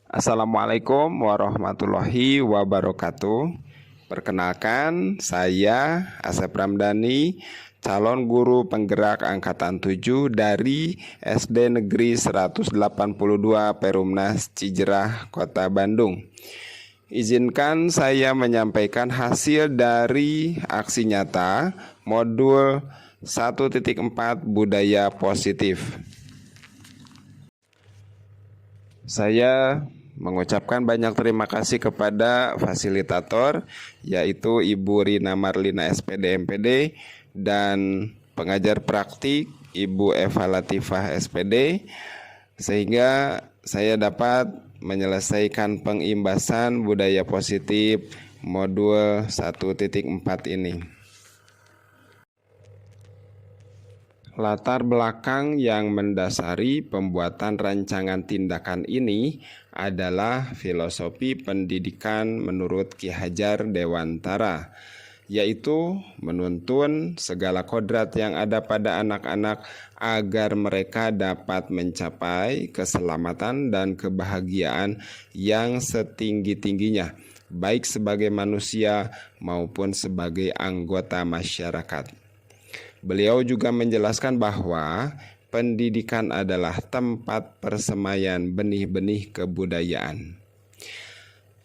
Assalamualaikum warahmatullahi wabarakatuh. Perkenalkan, saya Asep Ramdhani, calon guru penggerak angkatan 7 dari SD Negeri 182 Perumnas Cijerah, Kota Bandung. Izinkan saya menyampaikan hasil dari aksi nyata modul 1.4 Budaya Positif. Saya mengucapkan banyak terima kasih kepada fasilitator, yaitu Ibu Rina Marlina SPD MPD, dan pengajar praktik Ibu Eva Latifah SPD, sehingga saya dapat menyelesaikan pengimbasan budaya positif modul 1.4 ini. Latar belakang yang mendasari pembuatan rancangan tindakan ini adalah filosofi pendidikan menurut Ki Hajar Dewantara, yaitu menuntun segala kodrat yang ada pada anak-anak agar mereka dapat mencapai keselamatan dan kebahagiaan yang setinggi-tingginya, baik sebagai manusia maupun sebagai anggota masyarakat. Beliau juga menjelaskan bahwa pendidikan adalah tempat persemaian benih-benih kebudayaan.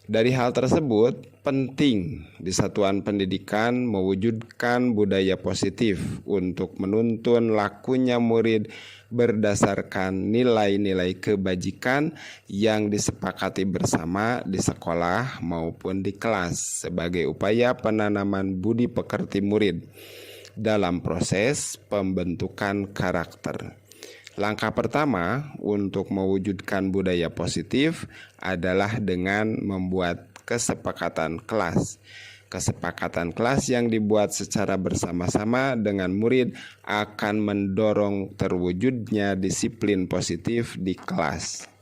Dari hal tersebut, penting di satuan pendidikan mewujudkan budaya positif untuk menuntun lakunya murid berdasarkan nilai-nilai kebajikan yang disepakati bersama di sekolah maupun di kelas sebagai upaya penanaman budi pekerti murid dalam proses pembentukan karakter. Langkah pertama untuk mewujudkan budaya positif adalah dengan membuat kesepakatan kelas. Kesepakatan kelas yang dibuat secara bersama-sama dengan murid akan mendorong terwujudnya disiplin positif di kelas.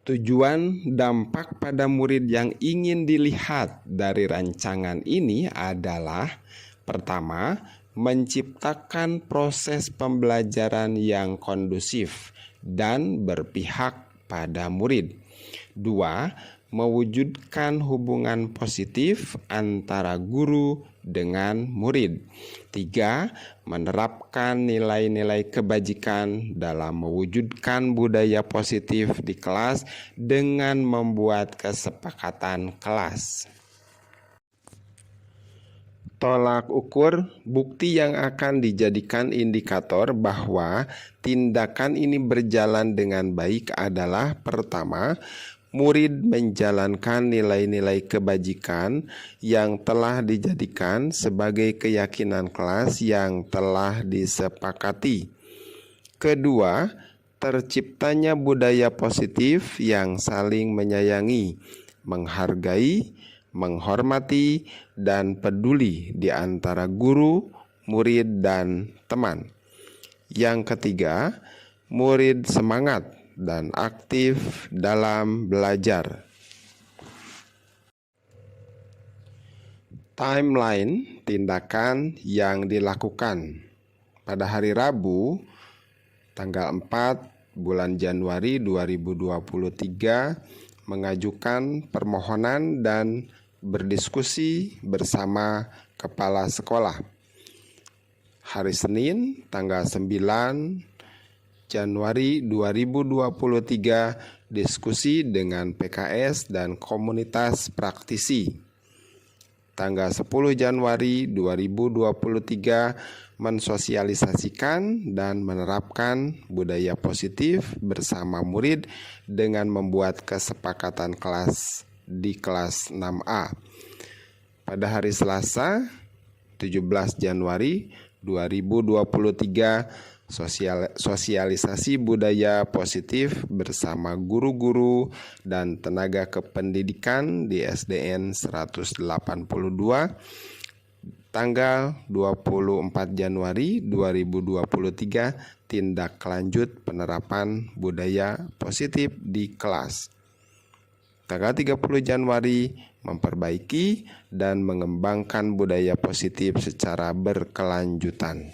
Tujuan dampak pada murid yang ingin dilihat dari rancangan ini adalah: pertama, menciptakan proses pembelajaran yang kondusif dan berpihak pada murid. Dua, mewujudkan hubungan positif antara guru dengan murid. Tiga, menerapkan nilai-nilai kebajikan dalam mewujudkan budaya positif di kelas dengan membuat kesepakatan kelas. Tolak ukur bukti yang akan dijadikan indikator bahwa tindakan ini berjalan dengan baik adalah: pertama, murid menjalankan nilai-nilai kebajikan yang telah dijadikan sebagai keyakinan kelas yang telah disepakati. Kedua, terciptanya budaya positif yang saling menyayangi, menghargai, menghormati, dan peduli di antara guru, murid, dan teman. Yang ketiga, murid semangat dan aktif dalam belajar. Timeline tindakan yang dilakukan. Pada hari Rabu, tanggal 4 bulan Januari 2023, mengajukan permohonan dan berdiskusi bersama kepala sekolah. Hari Senin, tanggal 9 Januari 2023, diskusi dengan PKS dan komunitas praktisi. Tanggal 10 Januari 2023, mensosialisasikan dan menerapkan budaya positif bersama murid dengan membuat kesepakatan kelas di kelas 6A. Pada hari Selasa, 17 Januari 2023, sosialisasi budaya positif bersama guru-guru dan tenaga kependidikan di SDN 182. Tanggal 24 Januari 2023, tindak lanjut penerapan budaya positif di kelas. Tanggal 30 Januari, memperbaiki dan mengembangkan budaya positif secara berkelanjutan.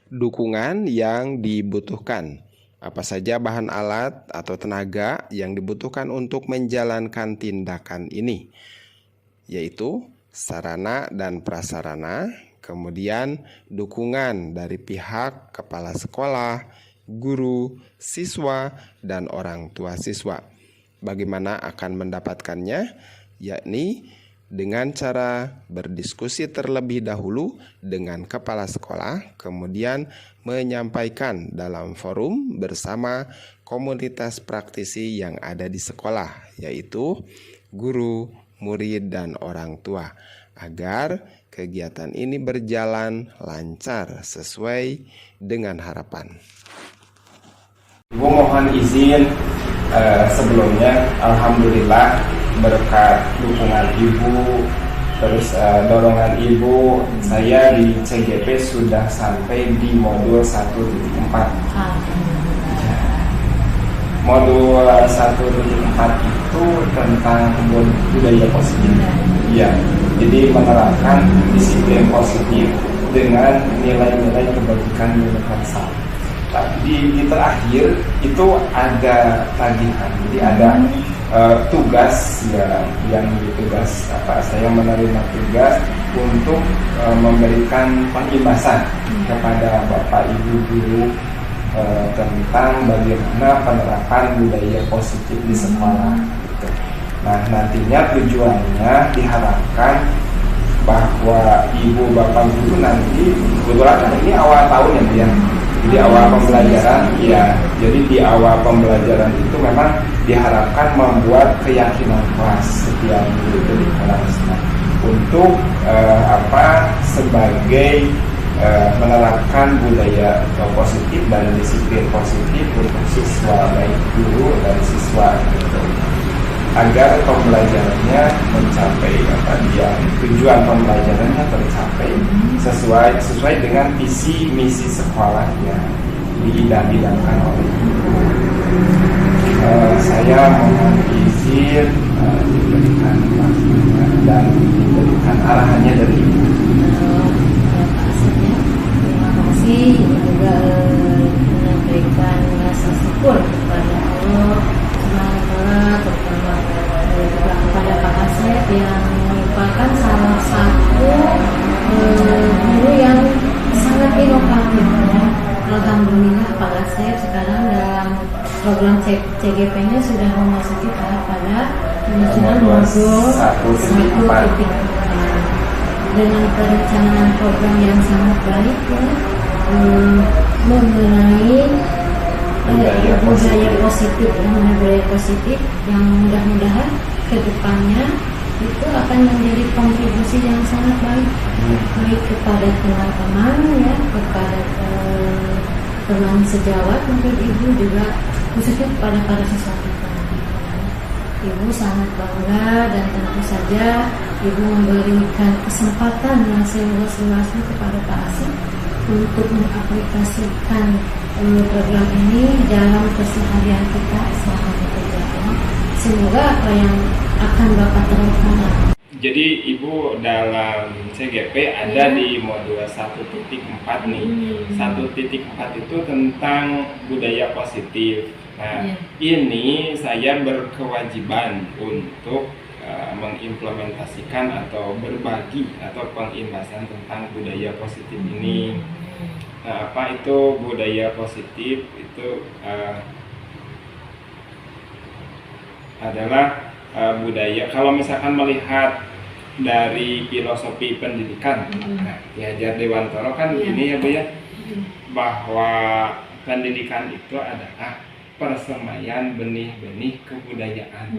dukungan yang dibutuhkan. Apa saja bahan alat atau tenaga yang dibutuhkan untuk menjalankan tindakan ini, yaitu sarana dan prasarana, kemudian dukungan dari pihak kepala sekolah, guru, siswa, dan orang tua siswa. Bagaimana akan mendapatkannya? Yakni dengan cara berdiskusi terlebih dahulu dengan kepala sekolah, kemudian menyampaikan dalam forum bersama komunitas praktisi yang ada di sekolah, yaitu guru, murid, dan orang tua, agar kegiatan ini berjalan lancar sesuai dengan harapan. Ibu mohon izin sebelumnya, alhamdulillah berkat dukungan Ibu, terus dorongan Ibu, saya di CGP sudah sampai di modul 1.4. Modul 1.4 itu tentang budaya positif. Ya, jadi menerapkan disiplin positif dengan nilai-nilai kebajikan universal. Di terakhir itu ada tagihan, jadi ada tugas ya, yang ditugas saya menerima tugas untuk memberikan pengimbasan kepada Bapak Ibu guru tentang bagaimana penerapan budaya positif di sekolah. Nah, nantinya tujuannya diharapkan bahwa Ibu Bapak guru nanti, kebetulan ini awal tahun ya, jadi awal pembelajaran ya, jadi di awal pembelajaran itu memang diharapkan membuat keyakinan kelas setiap guru itu di kelas. Nah, untuk sebagai menerapkan budaya positif dan disiplin positif untuk siswa, baik guru dan siswa gitu, agar pembelajarannya mencapai tujuan pembelajarannya tercapai sesuai dengan visi misi sekolah yang diidam-idamkan oleh Ibu. Saya mohon izin diberikan waktunya dan diberikan arahannya dari Ibu. Terima kasih juga menyampaikan rasa syukur kepada Allah SWT, terutama juga kepada Pak Asep yang merupakan salah satu guru yang sangat inovatif ya. Alhamdulillah Pak Asep sekarang dalam program CGP-nya sudah memasuki tahap pada penyusunan modul 1.4 dengan perencanaan program yang sangat baik ya, mengenai budaya positif yang mudah-mudahan ke depannya itu akan menjadi kontribusi yang sangat baik kepada teman-teman ya, kepada teman sejawat mungkin Ibu juga, khususnya kepada para siswa kita. Ibu sangat bangga dan tentu saja Ibu memberikan kesempatan yang seluas-luasnya kepada Pak Asep untuk mengaplikasikan program ini dalam keseharian kita selama bekerja. Semoga apa yang akan Bapak terapkan. Jadi Ibu dalam CGP ada di modul 1.4 nih. 1.4 itu tentang budaya positif. Nah, ini saya berkewajiban untuk mengimplementasikan atau berbagi atau pengimbasan tentang budaya positif ini. Nah, apa itu budaya positif? Itu adalah budaya, kalau misalkan melihat dari filosofi pendidikan, nah, Ki Dewantoro kan ini ya Bu ya, bahwa pendidikan itu adalah persemaian benih-benih kebudayaan.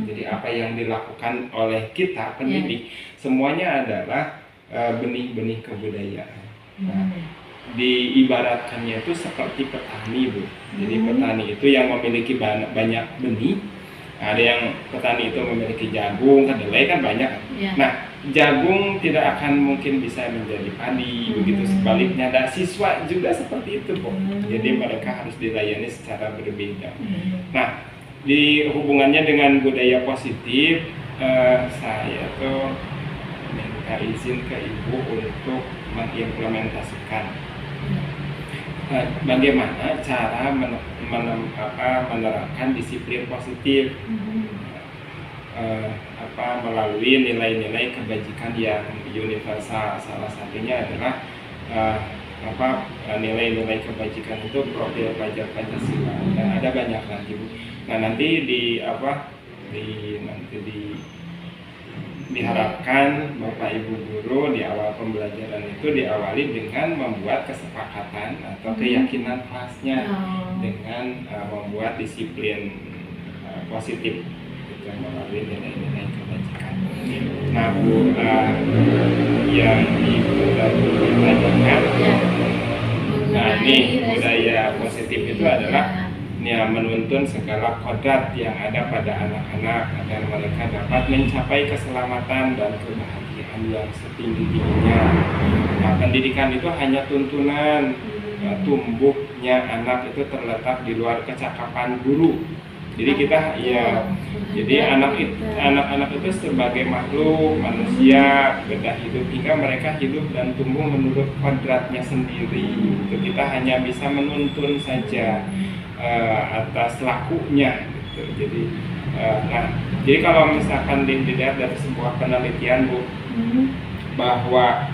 Jadi apa yang dilakukan oleh kita pendidik semuanya adalah benih-benih kebudayaan. Nah, diibaratkannya itu seperti petani Bu. Jadi petani itu yang memiliki banyak benih. Ada yang petani itu memiliki jagung, kedelai kan banyak. Nah, jagung tidak akan mungkin bisa menjadi padi, begitu sebaliknya. Dan siswa juga seperti itu, Bu. Jadi mereka harus dilayani secara berbeda. Nah, di hubungannya dengan budaya positif, saya tuh minta izin ke Ibu untuk mengimplementasikan bagaimana cara menerapkan disiplin positif melalui nilai-nilai kebajikan yang universal. Salah satunya adalah nilai-nilai kebajikan itu profil pelajar Pancasila. Dan ada banyak lagi, Bu. Nah, nanti diharapkan Bapak Ibu guru di awal pembelajaran itu diawali dengan membuat kesepakatan atau keyakinan kelasnya dengan membuat disiplin positif gitu, melalui nilai-nilai kebajikan. Nah, Bu, yang Ibu tadi tanyakan, nah ini budaya positif itu adalah menuntun segala kodrat yang ada pada anak-anak agar mereka dapat mencapai keselamatan dan kebahagiaan yang setinggi-tingginya. Nah, pendidikan itu hanya tuntunan, tumbuhnya anak itu terletak di luar kecakapan guru. Jadi kita jadi anak-anak itu sebagai makhluk manusia beda hidup hingga mereka hidup dan tumbuh menurut kodratnya sendiri. Itu kita hanya bisa menuntun saja atas lakunya gitu. Jadi kalau misalkan dilihat dari sebuah penelitian, Bu, bahwa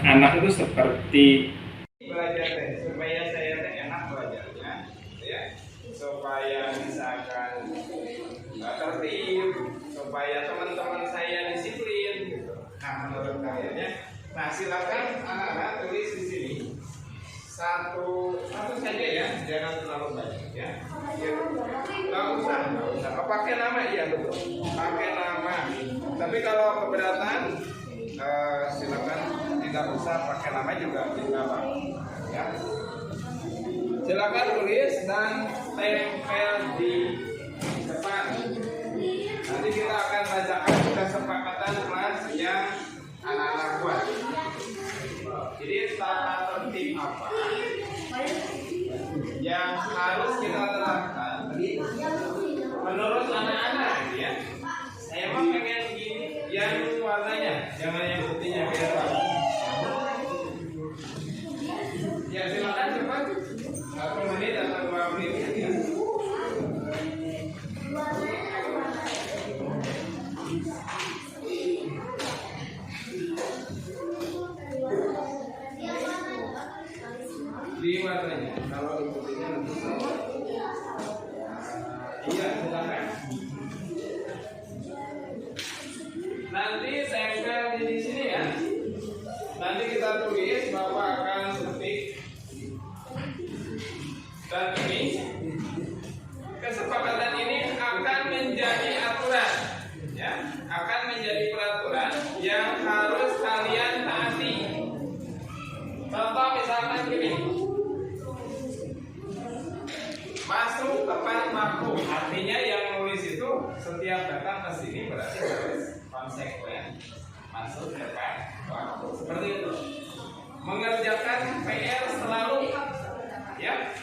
anak itu seperti belajar supaya saya enak belajarnya, ya, supaya misalkan tertib, supaya teman-teman saya disiplin gitu. Nah, menurut kalian, silakan anak-anak tulis di sini. Satu saja ya, jangan terlalu banyak ya. Nggak usah. Pakai nama, iya betul. Pakai nama. Tapi kalau keberatan, silakan tidak usah pakai nama juga tidak apa. Ya. Silakan tulis dan tempel di depan. Nanti kita akan bacakan kesepakatan kelas yang anak-anak buat. Jadi tata tertib apa yang harus kita terapkan menurut anak-anak ya. Saya mau pengen gini, yang warnanya, jangan yang putihnya biar terang. Ya silakan cepat. 1 menit atau 2 menit ya. Di warnanya, kalau ikutinnya nanti iya silakan. Nanti tempel di sini ya. Nanti kita tulis, Bapak akan ketik. Dan ini kesepakatan ini akan menjadi aturan, ya, akan menjadi peraturan yang harus kalian taati. Contoh misalkan gini. Masuk tepat waktu, artinya yang nulis itu setiap datang ke sini berarti harus konsekuen masuk tepat waktu, seperti itu. Mengerjakan PR selalu, ya,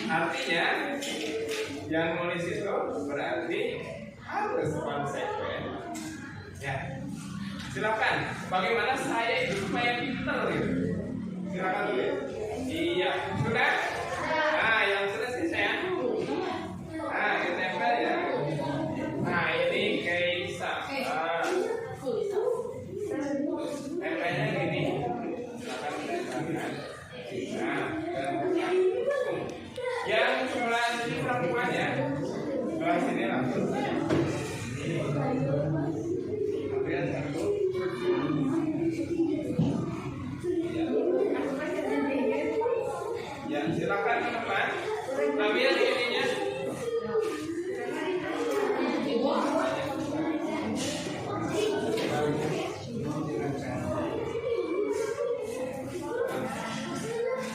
artinya yang nulis itu berarti harus konsekuen. Ya, silakan. Bagaimana saya itu supaya pinter gitu? Silakan tulis. Iya, sudah. Nah, yang selesai saya. Nah, kita tempel ya. Nah, ini Kaisa. Tempelnya gini. Silakan tempelkan. Nah, yang sebelah sini perempuan ya. Sebelah sini langsung. Kemudian satu. Ya, silakan ke depan. Ambil ininya.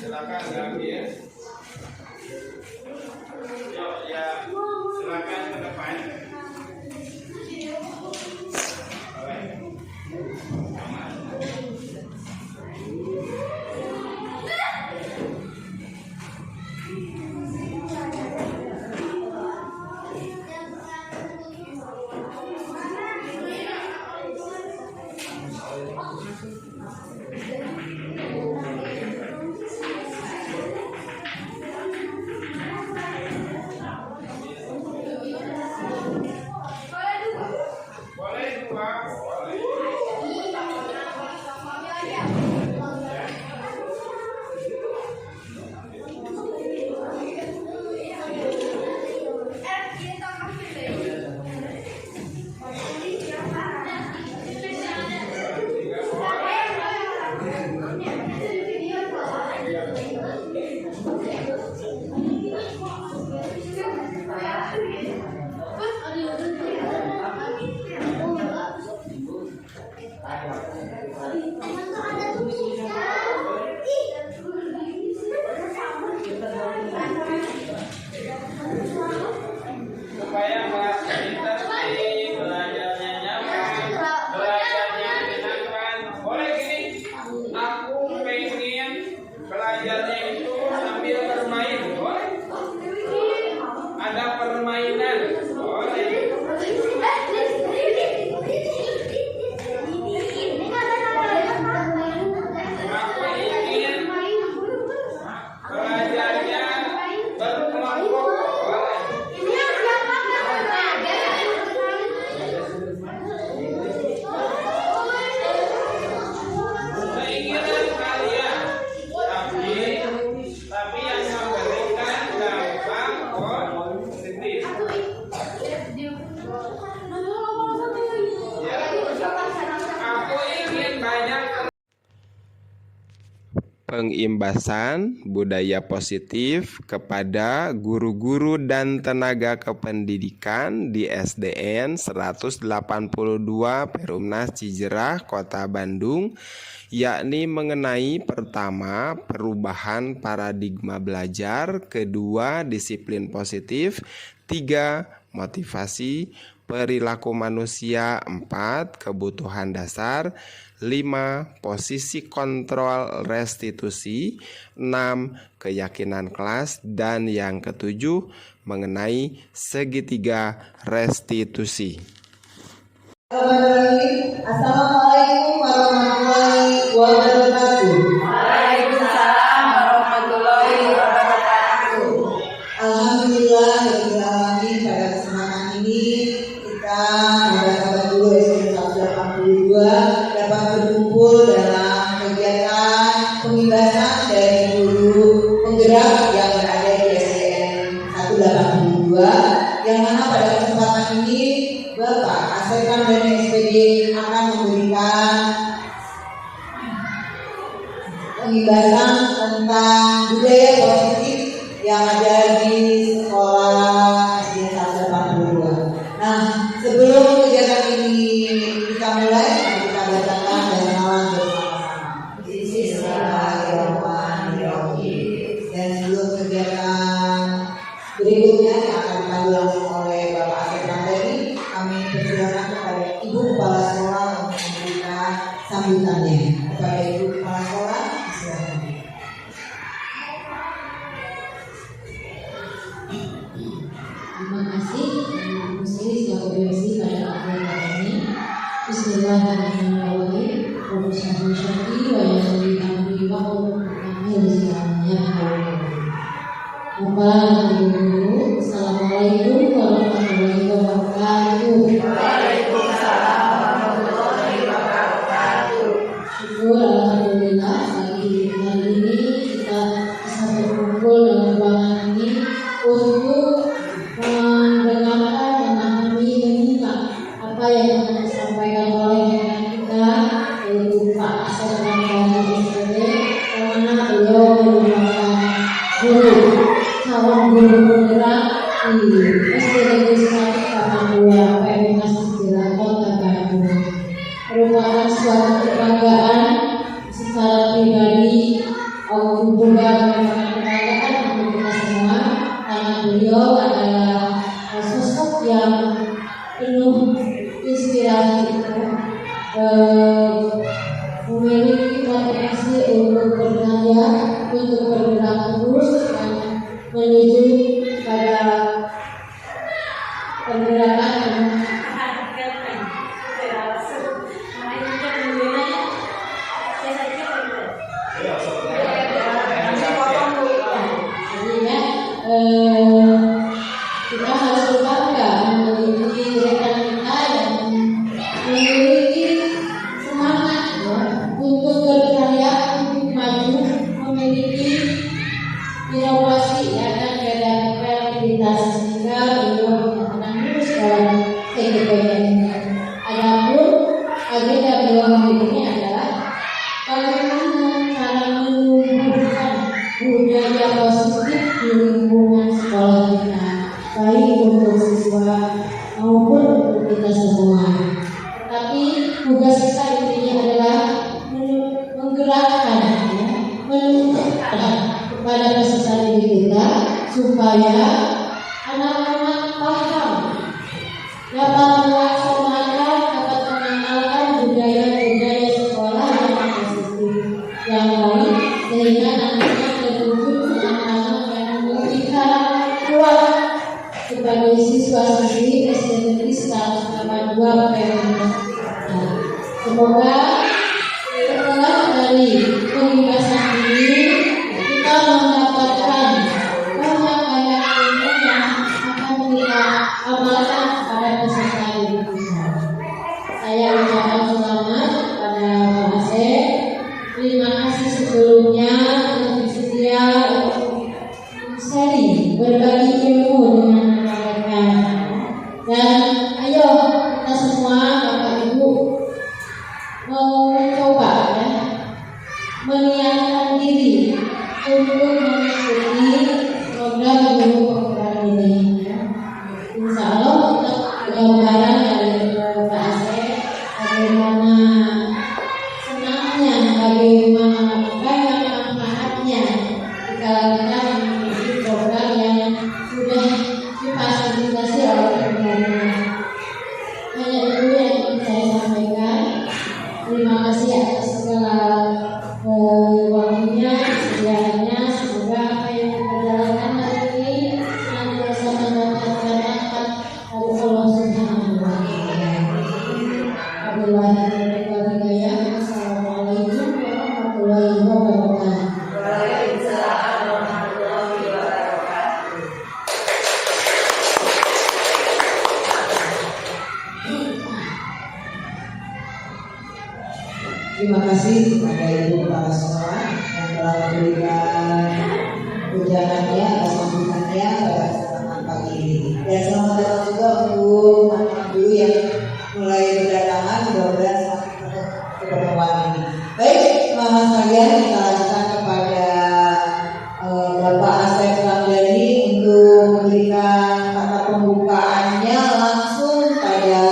Silakan ambil. Yuk, ya, silakan ke depan. belajarnya itu sambil bermain, boleh. Ada permainan, boleh. Aku ingin belajarnya berkelompok, boleh. Keinginan kalian, tapi yang memberikan dampak positif. Ya, aku ingin banyak. Pengimbasan budaya positif kepada guru-guru dan tenaga kependidikan di SDN 182 Perumnas Cijerah, Kota Bandung, yakni mengenai pertama, perubahan paradigma belajar, kedua, disiplin positif, tiga, motivasi, perilaku manusia, 4, kebutuhan dasar, 5, posisi kontrol restitusi, 6, keyakinan kelas, dan yang ketujuh, mengenai segitiga restitusi. Assalamualaikum warahmatullahi wabarakatuh. Waalaikumsalam warahmatullahi wabarakatuh. Alhamdulillah pada kesempatan ini kita sahabat guru SD 182 dapat berkumpul dalam kegiatan pengimbasan dari guru penggerak yang berada di SDN 182, yang mana pada kesempatan ini Bapak Asekan dari SPD akan memberikan pengimbasan tentang budaya positif yang ada di sekolah SD 182. Nah, sebelum kegiatan ini kita mulai, kita bacakan basmalah bersama-sama. Bismillahirrahmanirrahim. Dan sebelum kegiatan berikutnya yang akan dipandu langsung oleh Bapak Asekan tadi, kami persilakan kepada Ibu Kepala Sekolah untuk memberikan sambutannya. Kepada Ibu Kepala Sekolah, silakan. Terima kasih Bu Sri selaku MC pada acara ini. Bismillahirrahmanirrahim. Wabillahi syar'i wa yasri amri wa akhir zamannya. Bapak Ibu, Assalamualaikum warahmatullahi wabarakatuh. Waalaikumsalam warahmatullahi wabarakatuh. Syukur alhamdulillah pagi hari ini kita bisa berkumpul dalam ruangan ini untuk mendengarkan, memahami, menyimak apa yang akan disampaikan oleh kita, yaitu Pak Asekan dari SPD, yang mana beliau merupakan guru calon guru penggerak di SD Negeri 182 Perumnas Cijerah, Kota Bandung. Merupakan suatu kebanggaan secara pribadi, juga merupakan kebanggaan untuk kita semua, karena beliau adalah sosok yang penuh inspirasi, memiliki potensi untuk berkarya, untuk bergerak terus dan menuju pada pergerakan kita harus berbangga memiliki rekan kita yang memiliki semangat untuk berkarya, untuk maju, memiliki inovasi dan kreativitas, sehingga beliau menyatakan terus dalam kehidupannya ini. Adapun agenda beliau hari ini adalah bagaimana cara menumbuhkan budaya positif di lingkungan sekolah kita, baik untuk siswa maupun untuk kita semua. Tapi tugas kita intinya adalah menggerakkan, menunjukkan kepada peserta didik kita supaya anak-anak paham, dapat melaksanakan, dapat mengenalkan budaya-budaya sekolah yang positif, yang baik, sehingga nantinya diri untuk mengikuti program guru program ini. Ya. Insya Allah untuk gambaran dari Pak Asep bagaimana senangnya, bagaimana manfaatnya jika kita mengikuti program yang sudah difasilitasi oleh pemerintah. Hanya itu yang ingin saya sampaikan. Terima kasih atas segala waktunya, kesediaannya. Semoga apa yang kita jalankan hari ini senantiasa mendapatkan rahmat dari Allah Subhanahu wa Ta'ala. Assalamualaikum warahmatullahi wabarakatuh. Waalaikumsalam warahmatullahi wabarakatuh. Terima kasih kepada Ibu Kepala Sekolah yang telah memberikan ujangannya atau sambutannya pada kesempatan pagi ini. Dan selamat datang juga untuk anak-anak dulu yang mulai berdatangan, mudah-mudahan semakin penuh keperluan ini. Baik, teman-teman sekalian, kita lanjutkan kepada Bapak Asep Ramdhani untuk memberikan kata pembukaannya langsung pada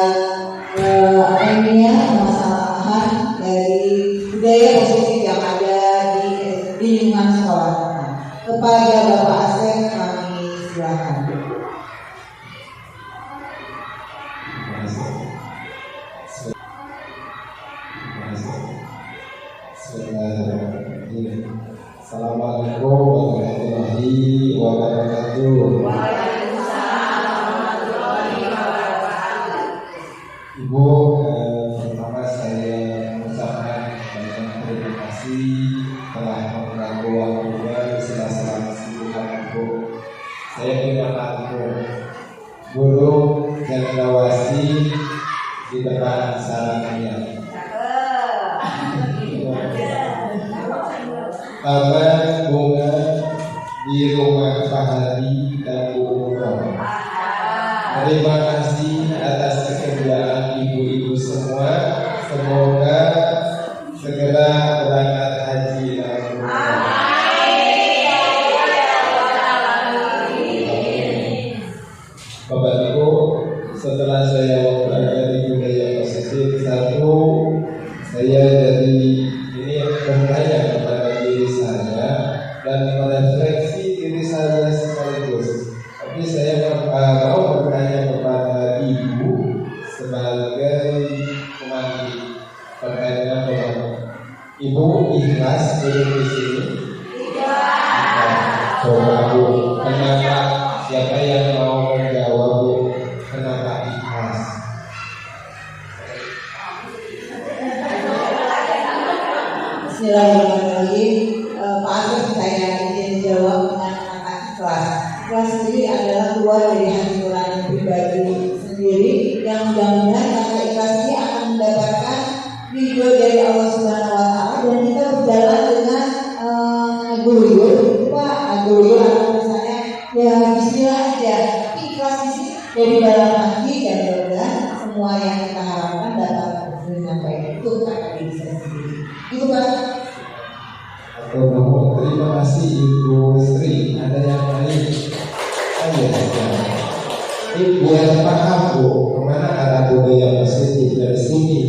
masalah dari budaya positif yang ada di lingkungan sekolah kita. Kepada Bapak Asep kami silakan. Assalamualaikum warahmatullahi wabarakatuh. Waalaikumsalam warahmatullahi wabarakatuh. Ibu, pertama saya mengucapkan banyak terima kasih telah mengganggu waktunya di sela-sela kesibukan Ibu. Saya punya mantu, guru dan awasi di depan sarangnya. Taman bunga di rumah Pak Hadi dan Bu Nurul. Terima kasih atas kesediaan ibu-ibu semua. Semoga segera berangkat haji dan umrah. Bapak Ibu, setelah saya mempelajari budaya positif, satu saya jadi ini bertanya kepada diri saya dan merefleksi diri saya sekaligus. Tapi saya mau bertanya kepada Ibu sebagai pemandu. Pertanyaan pertama, Ibu ikhlas duduk di sini? Coba Bu, kenapa? Siapa yang mau menjawab Bu? Kenapa ikhlas? Bismillahirrahmanirrahim. Pak Asep saya ingin jawab dengan kata ikhlas. Ikhlas sendiri adalah keluar dari hati nurani pribadi sendiri yang mudah-mudahan kata ikhlas ini akan mendapatkan ridho dari Allah Subhanahu wa Ta'ala dan kita berjalan dengan aguluyur, Pak aguluyur atau misalnya ya bismillah aja. Ikhlas ini dari dalam hati dan mudah-mudahan semua yang kita harapkan dapat dengan baik. Itu kata diri saya sendiri. Itu Pak. Terima kasih Ibu Sri. Ada yang lain? Ayo, Ibu yang paham Bu, kemana arah budaya positif dari sini?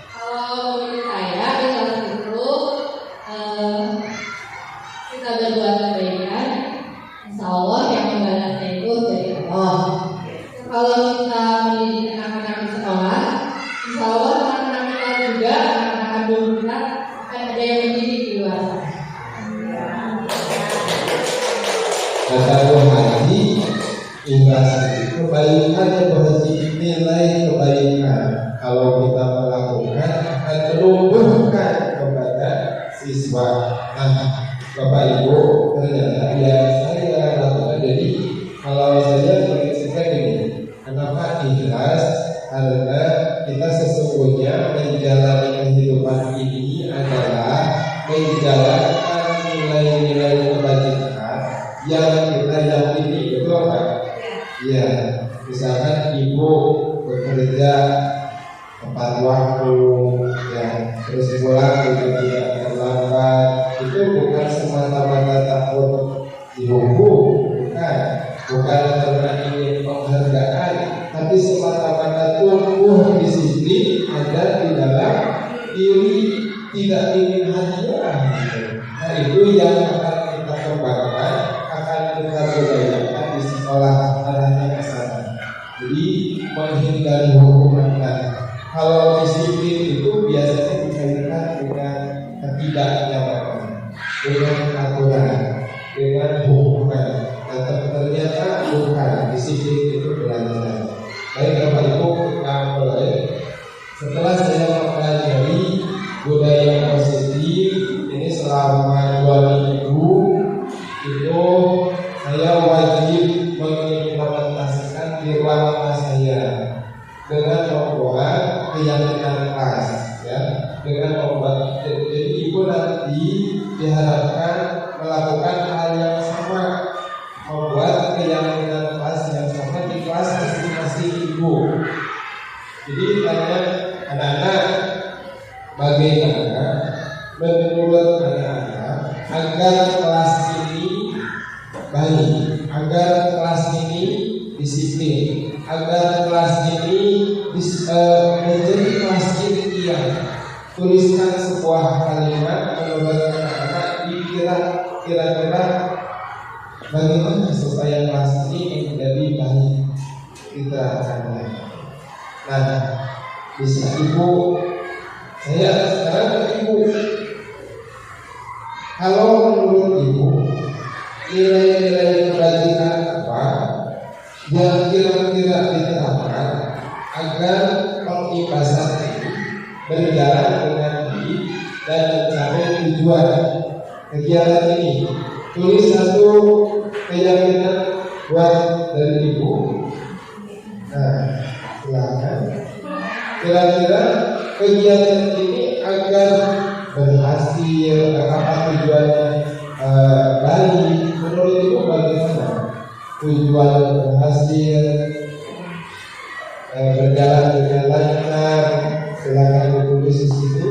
Kalau menurut saya itu kita berbuat kebaikan, insya Allah yang membalasnya itu dari Allah. Kalau kita mendidik anak-anak di sekolah, insya Allah anak-anak kita juga, anak-anak dulu kita akan ada yang mendidik di luar sana. Kata Bu Haji, ikhlas itu kebaikan yang berarti nilai kebaikan. Kalau kita melakukan akan menumbuhkan kepada siswa. Nah, Bapak Ibu, ternyata yang saya lakukan jadi kalau saya prinsipnya ini, kenapa ikhlas? Karena kita sesungguhnya menjalani kehidupan ini adalah menjalankan nilai-nilai kebajikan yang kita yakini, betul Pak? Ya, misalkan ibu bekerja tepat waktu, ya, terus pulang juga tidak terlalu terlambat itu bukan semata-mata takut dihukum, bukan karena ingin penghargaan, tapi semata-mata tumbuh disiplin agar di dalam diri tidak ingin hadiah. Nah itu yang akan kita kembangkan, akan kita budayakan di sekolah arahnya ke sana. Jadi menghindari hukuman. Kalau disiplin itu biasanya dikaitkan dengan ketidaknyamanan, dengan aturan, dengan hukuman. Ternyata bukan, disiplin itu belajar. Baik Bapak Ibu, kita mulai. Setelah saya mempelajari budaya positif ini selama 2 minggu, itu saya wajib mengimplementasikan di ruang kelas saya dengan membuat keyakinan kelas, ya, dengan membuat. Jadi ibu nanti diharapkan melakukan hal yang sama, membuat keyakinan kelas yang sama di kelas masing-masing ibu. Jadi tanya anak-anak, bagaimana menurut anak-anak agar kelas ini baik, agar kelas ini disiplin, agar kelas ini menjadi kelas impian. Tuliskan sebuah kalimat menurut anak-anak, kira-kira bagaimana supaya kelas ini menjadi baik kita akan. Nah, bisa ibu, saya sekarang ke ibu. Kalau menurut ibu, nilai-nilai kebajikan apa yang kira-kira diterapkan agar pengibasan ini berjalan dengan baik dan mencapai tujuan kegiatan ini? Tulis satu keyakinan buat dari ibu. Nah, silakan. Kira-kira kegiatan ini agar berhasil, apa tujuannya baik, menurut ibu bagaimana? Tujuan berhasil, berjalan dengan lancar. Silakan ditulis di situ.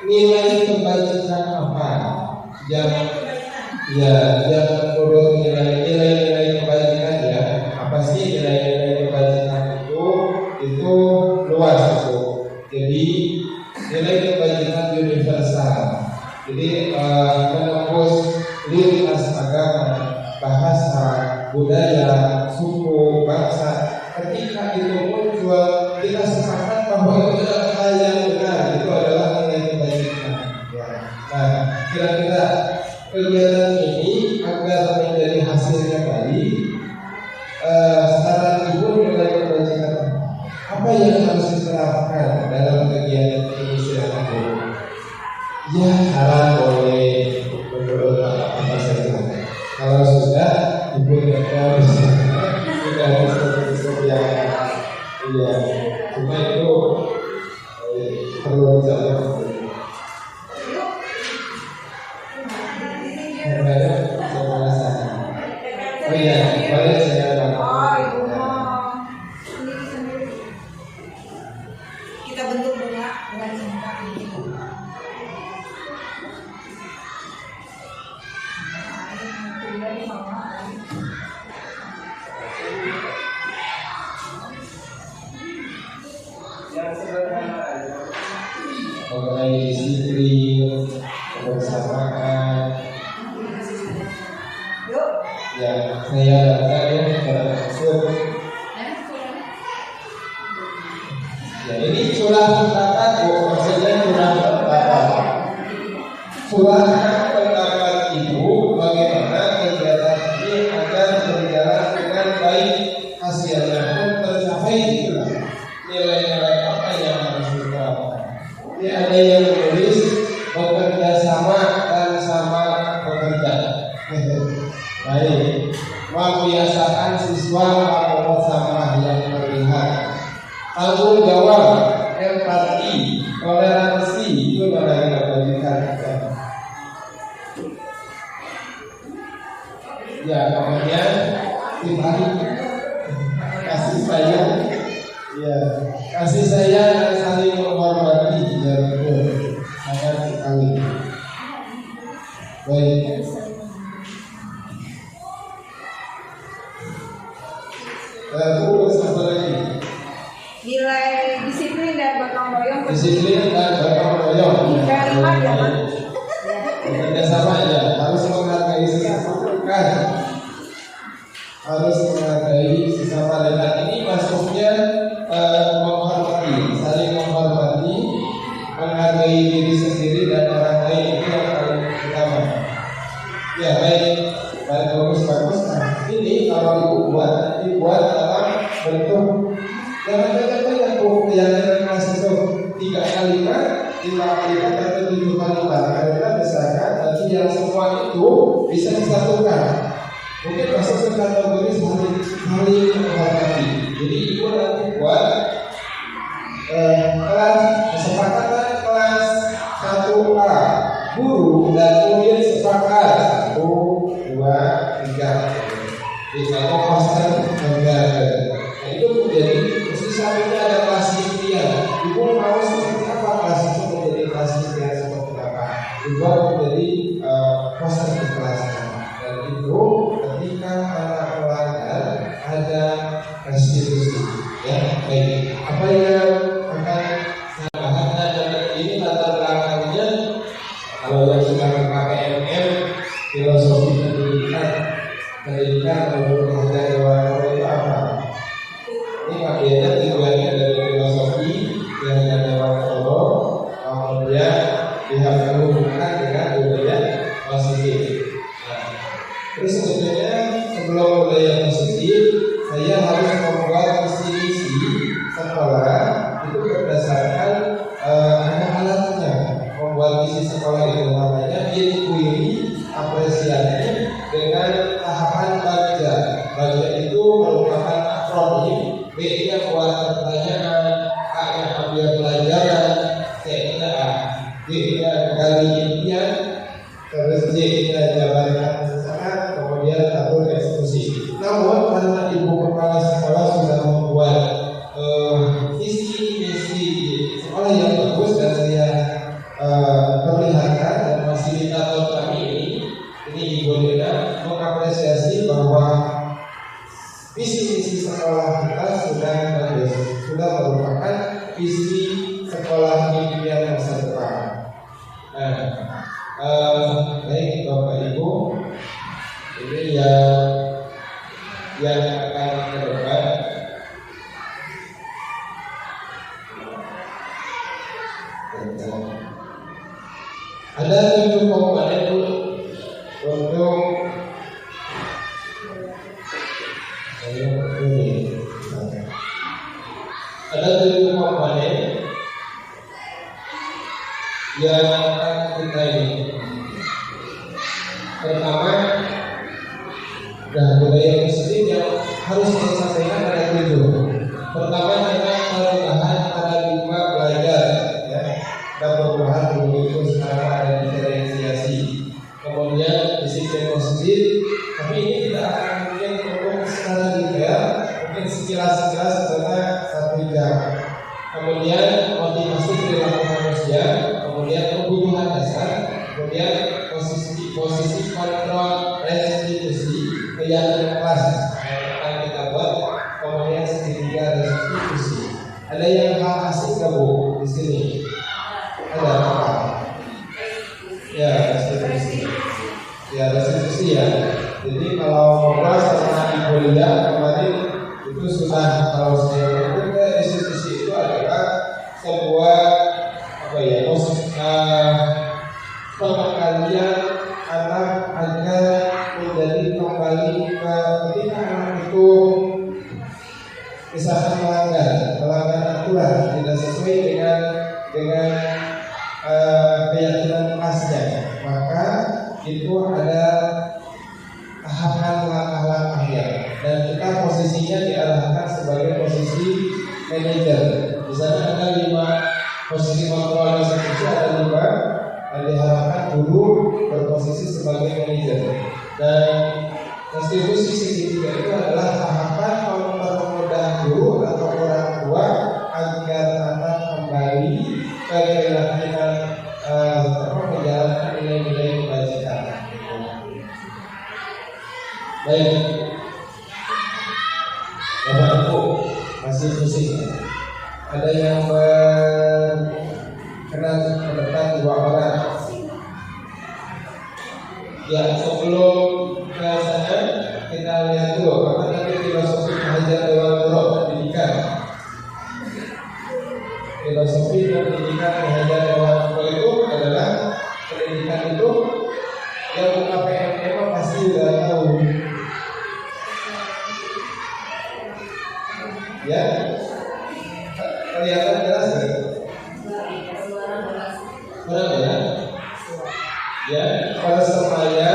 Nilai kebajikan apa yang menurut nilai kebajikan, ya, apa sih nilai kebajikan itu luas itu. Jadi nilai kebajikan universal. Jadi menembus lintas agama, bahasa, budaya, suku, bangsa. Ketika itu muncul, kita sepakat bahwa itu adalah hal yang benar, itu adalah nilai kebajikan. Ya. Nah, kira-kira kegiatan ini agar menjadi hasilnya baik, saran ibu nilai kebajikan apa yang harus diterapkan dalam kegiatan ini? Silakan Bu. Ya, saran boleh menurut apa saja. Kalau sudah ibu tidak bisa yang iya, cuma itu perlu dicatat. Oh iya, boleh saya kita bentuk bunga dengan singkat ini. mengenai disiplin, kebersamaan. Ya, saya baca ya termasuk. Ya, ini surah pendapat, maksudnya surah pendapat. Surah pendapat ibu bagaimana kegiatan ini agar berjalan dengan baik, hasilnya pun tercapai juga. Nilai-nilai apa yang harus diterapkan? Ini ada yang menulis bekerja sama dan sama bekerja. Baik, membiasakan siswa memungut sampah yang terlihat. Tanggung jawab, empati, toleransi itu yang kita berikan. Ya, dibalik kasih sayang, ya kasih sayang dan saling menghormati, ya betul, sangat sekali. Baik. Terus apa lagi? Nilai disiplin dan gotong royong. Disiplin dan gotong royong. Kelima ya, Pak. Kerjasama ya, harus menghargai sesama kan, harus menghargai sesama, dan ini masuknya menghormati, saling menghormati, menghargai diri sendiri dan orang lain, itu yang paling utama. Ya baik, bagus. Nah, ini kalau dibuat dalam bentuk jangan banyak Bu, yang masih itu 3 kalimat, 5 kalimat atau 7 kalimat. Karena misalkan nanti yang semua itu bisa disatukan. Mungkin masuk ke kategori saling menghormati. Jadi ibu nanti buat kelas kesepakatan kelas 1A guru dan murid sepakat 1, 2, 3. Misalnya poster gambar. Nah itu menjadi mesti sampingnya ada kelas impian. Ibu mau seperti apa kelas itu menjadi kelas impian seperti apa? Dibuat menjadi poster di kelasnya. Dan itu ketika anak melanggar ada restitusi. Ya baik. Apa yang akan saya bahas dan ini latar belakangnya kalau yang sudah memakai MM filosofi pendidikan menurut Raja Dewantoro itu apa? Ini kajiannya tujuannya dari filosofi Raja Dewantoro, kemudian dihubungkan dengan budaya positif. Nah, terus sebetulnya sebelum budaya positif, saya harus membuat visi-misi sekolah itu berdasarkan alat-alatnya. Membuat visi sekolah itu namanya inquiry, apresiasi dengan tahapan baca. Baca itu merupakan akronim. B-nya buat pertanyaan, A-nya ambil pelajaran, C-nya A, D-nya gali impian, terus J-nya jabarkan sesaat, kemudian atur eksekusi. Namun karena ibu kepala sekolah sudah membuat visi misi sekolah yang bagus dan saya perlihatkan dan fasilitator kami ini Ibu Nina mengapresiasi bahwa visi misi sekolah kita sudah bagus, sudah merupakan visi sekolah impian masa depan. Nah, baik Bapak Ibu, ini yang akan ke depan. Ada 7 komponen untuk ada 7 komponen yang akan kita ini. Pertama, budaya positif yang harus kita sampaikan ada 7. Pertama tentang perubahan paradigma belajar, ya. Ada perubahan dulu itu sekarang ada diferensiasi. Kemudian disiplin positif, tapi ini tidak akan mungkin untuk secara detail, mungkin sekilas karena 1 jam. Kemudian motivasi perilaku manusia, kemudian kebutuhan dasar, kemudian posisi kontrol restitusi, keyakinan kelas yang akan kita buat, kemudian segitiga restitusi. Ada yang hal asing nggak Bu di sini? Ada apa? Ya restitusi. Ya restitusi ya. Jadi kalau ngobrol sama Ibu Lia kemarin itu sudah, kalau saya berikut restitusi itu adalah sebuah pengembalian anak agar menjadi kembali ke ketika anak itu misalkan melanggar aturan tidak sesuai dengan keyakinan kelasnya, maka itu ada tahapan langkah-langkahnya dan kita posisinya diarahkan sebagai posisi manajer. Di sana ada 5 posisi kontrol restitusi, ada 5 dan diharapkan guru berposisi sebagai manajer. Dan restitusi segitiga itu adalah musik-musik. Ada yang berkenan ke depan 2 orang. Ya, sebelum ke sana kita lihat dulu apa tadi filosofi Hajar Dewantoro pendidikan. Filosofi pendidikan Hajar Dewantoro itu adalah pendidikan itu yang buka PMM pasti udah tahu. Ya, kelihatan jelas ya? Kurang ya? Ya, persebaya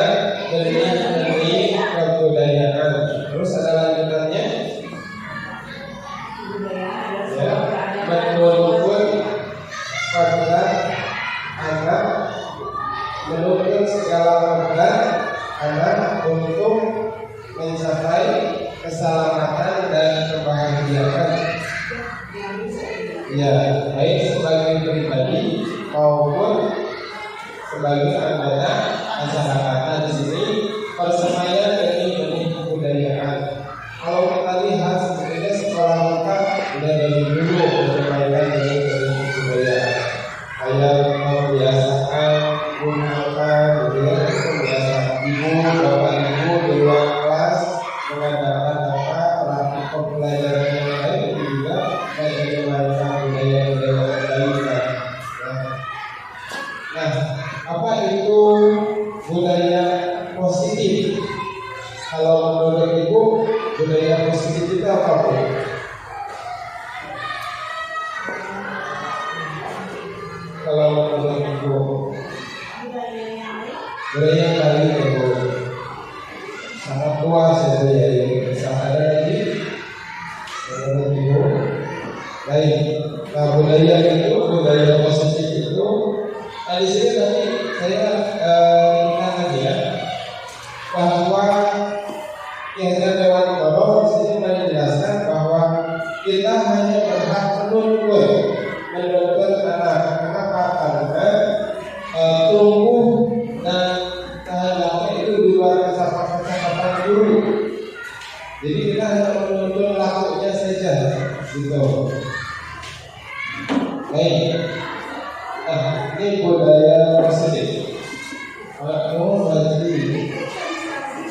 benih-benih kebudayaan. Terus ada lanjutannya? Ya, menurut pada anak, menurut segala pada anak untuk mencapai keselamatan dan kebahagiaan. Ya, baik sebagai pribadi maupun sebagai anggota masyarakat. Di sini persebaya benih-benih kebudayaan. Kalau kita lihat sebetulnya sekolah kita sudah dari dulu bermain dengan benih kebudayaan. Kayak membiasakan gunakan, kebiasaan ibu, bapak ibu di ruang kelas mengadakan praktik pembelajaran yang lain, juga menjalankan budaya-budaya kebudayaan. Nah, apa itu budaya positif? Kalau menurut ibu, budaya positif itu apa, Bu? Kalau menurut ibu, budaya yang baik ya, Bu. Sangat luas ya budaya ini. Ada lagi menurut ibu. Baik, nah budaya itu, budaya positif itu. Nah di sini tadi saya ingat lagi ya bahwa Hajar Dewantoro di sini menjelaskan bahwa kita hanya berhak menuntut anak. Kenapa? Karena tumbuh dan kehendaknya itu di luar kesempatan guru. Jadi kita hanya menuntut lakunya saja, gitu. Baik. Nah, ini budaya positif.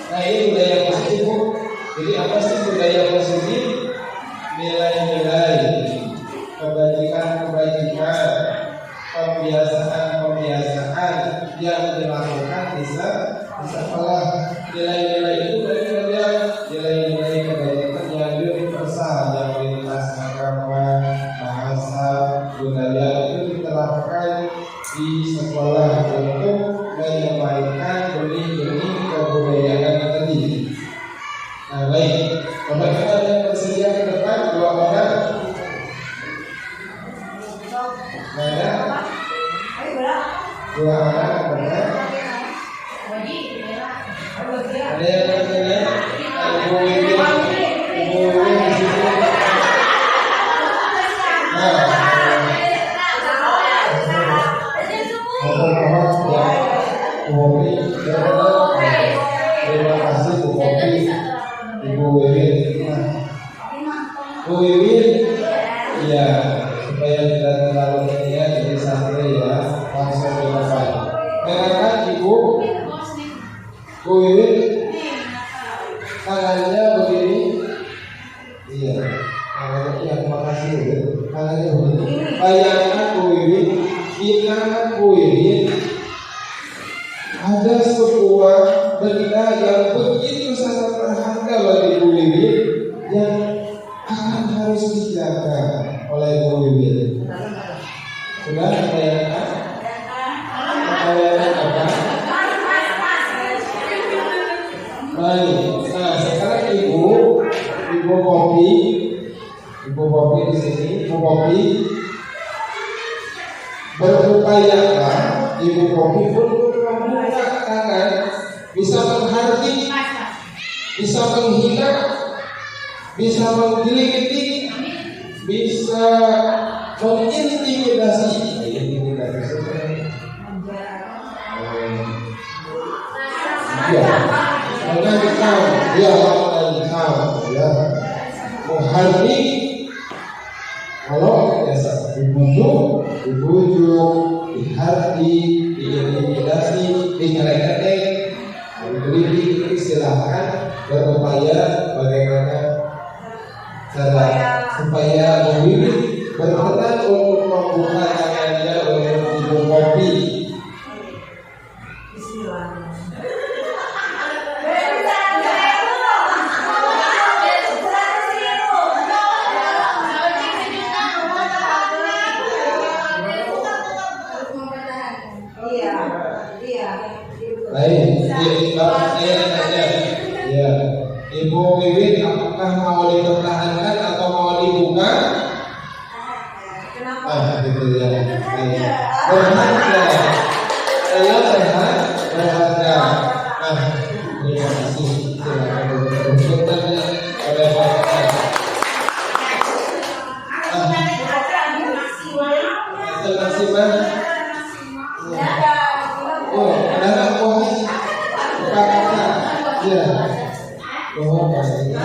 Nah, ini budaya positif, Bu. Jadi apa sih budaya positif? Nilai-nilai, kebajikan, pembiasaan yang dilakukan di sekolah. Nilai-nilai itu dari nilai-nilai kebajikan yang universal, yang lintas agama, bahasa, budaya itu diterapkan di sekolah untuk menyampaikan benih-benih kebudayaan tadi. Nah, baik, Bapak kita ada yang bersedia ke depan 2 orang. Ada 2 orang, benar? Ada yang bersedia? Ibu Wiwi di sini. Nah, terima kasih Bu Kopi, Ibu Wiwi. Bu Wiwi, ya supaya tidak terlalu ini ya, jadi santai ya, langsung ke depan. Silakan Ibu. Bu Wiwi, tangannya begini. Iya, tangannya ya, terima kasih Bu. Tangannya begini. Bayangkan Bu Wiwi, kita Bu Wiwi ada sebuah benda yang begitu sangat berharga bagi Bu Wiwi yang akan harus dijaga oleh Bu Wiwi. Sudah bayangkan? Bayangkan apa? Baik. Nah, sekarang Ibu Kopi di sini, Ibu Kopi berupayalah Ibu Kopi pun membuka tangan, bisa menghardik, bisa menghina, bisa menggiling-giling, bisa mengintimidasi. Menghardik, dibujuk, dihardi, diintimidasi, dinyelek-nyelek, diberi, silahkan berupaya bagaimana cara supaya memilih berkenan untuk membuka tangannya untuk minum kopi. Baik, Bapak saya tanya, ya, Ibu Wiwin, apakah mau dipertahankan atau mau dibuka? Ah, gitu ya. Berharga, saya berharga. Ah, terima kasih. Silakan berikutnya oleh Bapak. Terima kasih, Mas. Oh, ada pohon kata, ya, pohon kata.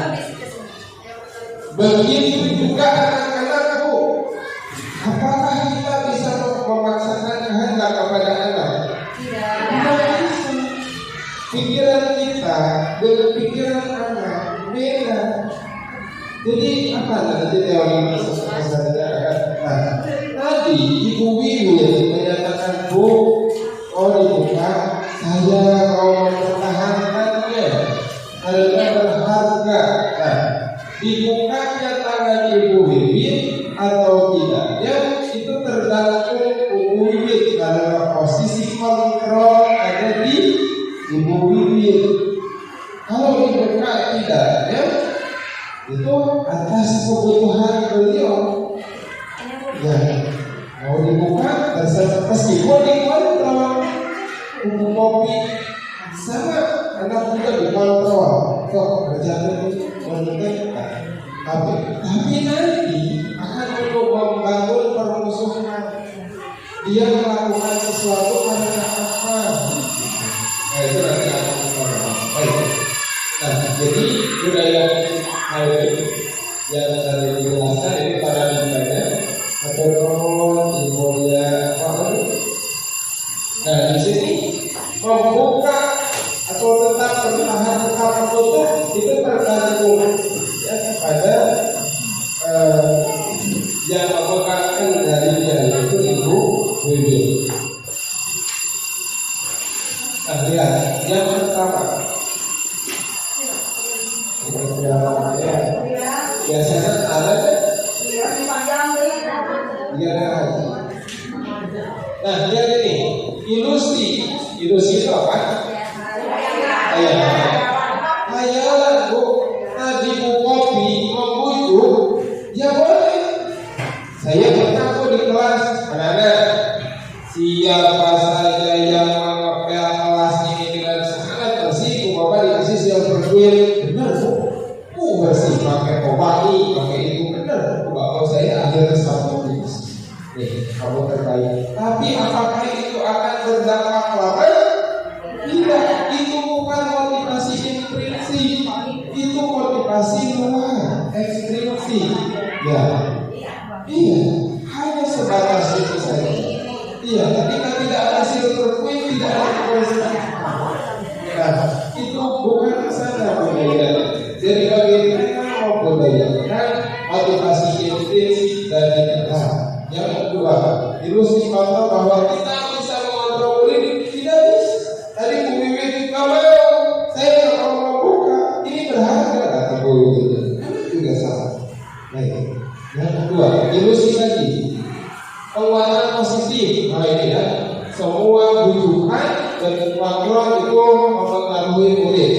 Begitu juga anak-anakku. Apakah kita bisa memaksakan kehendak kepada anak? Tidak. Pikiran kita dengan pikiran anak beda. Jadi apa nanti teori maksudnya? Tadi Ibu Wiwin menyatakan, Bu, oh dibuka, saya mau mempertahankannya karena berharga. Nah, dibukanya tangan Ibu Wiwin atau tidaknya itu tergantung Ibu Wiwin karena posisi kontrol ada di Ibu Wiwin. Kalau dibuka tidaknya itu atas kebutuhan beliau. Ya, mau dibuka meskipun dikontrol. Buku kopi sama anak juga dikontrol. Kok kerja itu menentukan. Tapi nanti akan membangun permusuhan. Dia melakukan sesuatu karena apa? Nah, itu nanti akan dikontrol. Baik. Nah, jadi budaya yang tadi dijelaskan ini para misalnya atau mulia apa? Nah, di sini membuka atau tetap bertahan tetap tertutup itu tergantung ya kepada yang memegangkan darinya, yaitu Ibu Wiwin. Nah, lihat yang pertama, biasanya ada nah, lihat ini ilusi itu apa? Hayalan, Bu. Tadi Bu kopi membujuk, ya boleh. Saya pernah di kelas, anak-anak, siapa saja yang mengepel kelas ini dengan sangat bersih, Bu Bapak dikasih silver queen, benar Bu. Bersih, pakai pewangi, pakai itu benar. Bu Bapak saya akhirnya satu nih, kamu terbaik. Tapi apakah itu akan berdampak lama? Tidak, itu bukan motivasi intrinsik, itu motivasi luar, ekstrinsik. Ya, iya, hanya sebatas itu saja. Iya, ketika tidak ada silver queen, tidak ada prestasi. Nah, itu bukan kesana budaya. Jadi bagaimana mau budayakan motivasi intrinsik dari kita. Yang kedua, ilusi kontrol bahwa kita bisa mengontrol diri, tidak bisa. Tadi Bu Wiwin kalau saya nggak mau membuka, ini berharga kata Bu Wiwin, juga salah. Baik. Yang kedua, ilusi lagi, penguatan positif. Nah ini ya, semua bujukan dan kontrol itu mempengaruhi murid.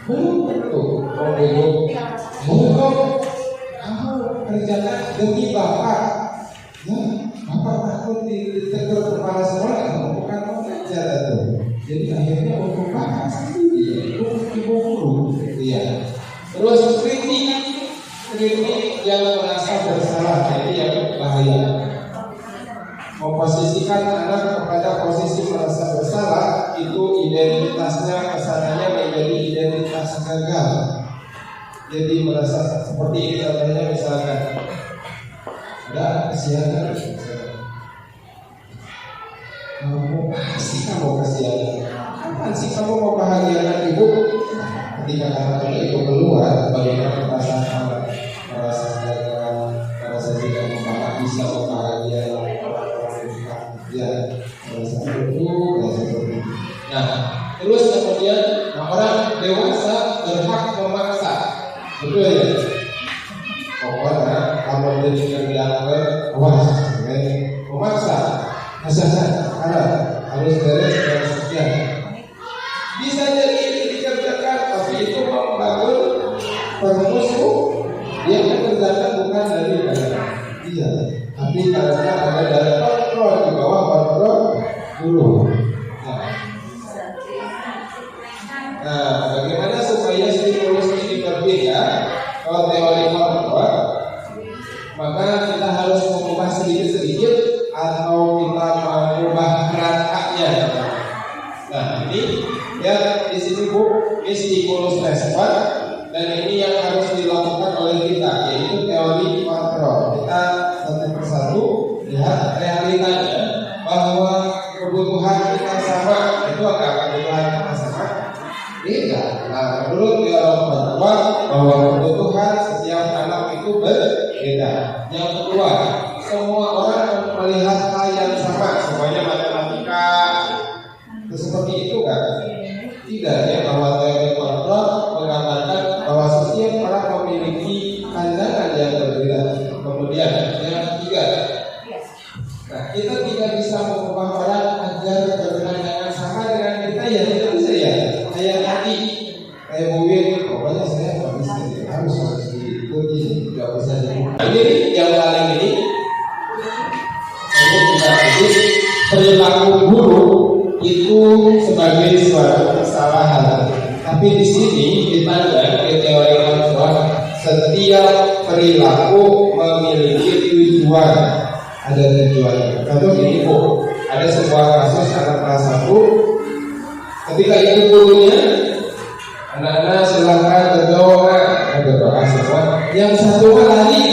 Belum tentu membujuk. Kamu kerjakan demi Bapak. Ya, Bapak takut ditegur kepala sekolah, kamu bukan mengajar itu. Jadi akhirnya untuk Bapak sendiri, untuk ibu guru. Iya. Terus kritik yang merasa bersalah, ini yang bahaya. Memposisikan anak kepada posisi merasa bersalah, itu identitasnya kesananya menjadi identitas gagal. Jadi merasa seperti ini contohnya misalkan ada kesiangan Apa sih kamu kasihan? Kapan sih kamu mau bahagiakan ibu? Ketika kata-kata ibu keluar, bagaimana perasaan kamu? Merasa gagal, merasa tidak bisa membahagiakan ya, merasa buruk, merasa buruk. Nah, terus kemudian orang dewasa berhak memaksa, betul ya? Pokoknya kamu jadi kerjaan awas, memaksa, karena harus beres dan sekian. Bisa jadi dikerjakan, tapi itu membangun permusuh. Dia mengerjakan bukan dari dia, tapi karena ada dari kontrol di bawah kontrol guru. Nah, bagaimana supaya stimulus ini berbeda? Kalau teori kontrol, maka kita harus mengubah sedikit-sedikit atau kita mengubah kerangkanya. Nah, ini ya di sini Bu, ini stimulus respon, dan ini yang harus dilakukan oleh kita, yaitu teori kontrol. Kita satu persatu lihat realitanya bahwa kebutuhan kita sama. Itu apa kebutuhan kita sama? Beda. Nah, menurut teori kontrol bahwa kebutuhan setiap anak itu berbeda. Yang kedua, semua orang melihat hal yang sama, semuanya matematika. Seperti itu kan? Tidak ya, bahwa teori kontrol mengatakan bahwa setiap orang memiliki pandangan yang berbeda. Kemudian yang ketiga, nah kita tidak bisa mengubah orang agar berpandangan sama dengan kita ya, tidak bisa ya. Kayak tadi, kayak Bowie, pokoknya saya nggak bisa, harus diikuti, nggak bisa diikuti. Ini yang paling ini, saya tidak sebut perilaku guru itu sebagai suatu kesalahan. Tapi di sini dipandang di teori kontrol, setiap perilaku memiliki tujuan. Ada tujuan. Contoh ini Bu, ada sebuah kasus anak kelas 1. Ketika ibu gurunya, anak-anak silahkan berdoa semua. Yang satu lari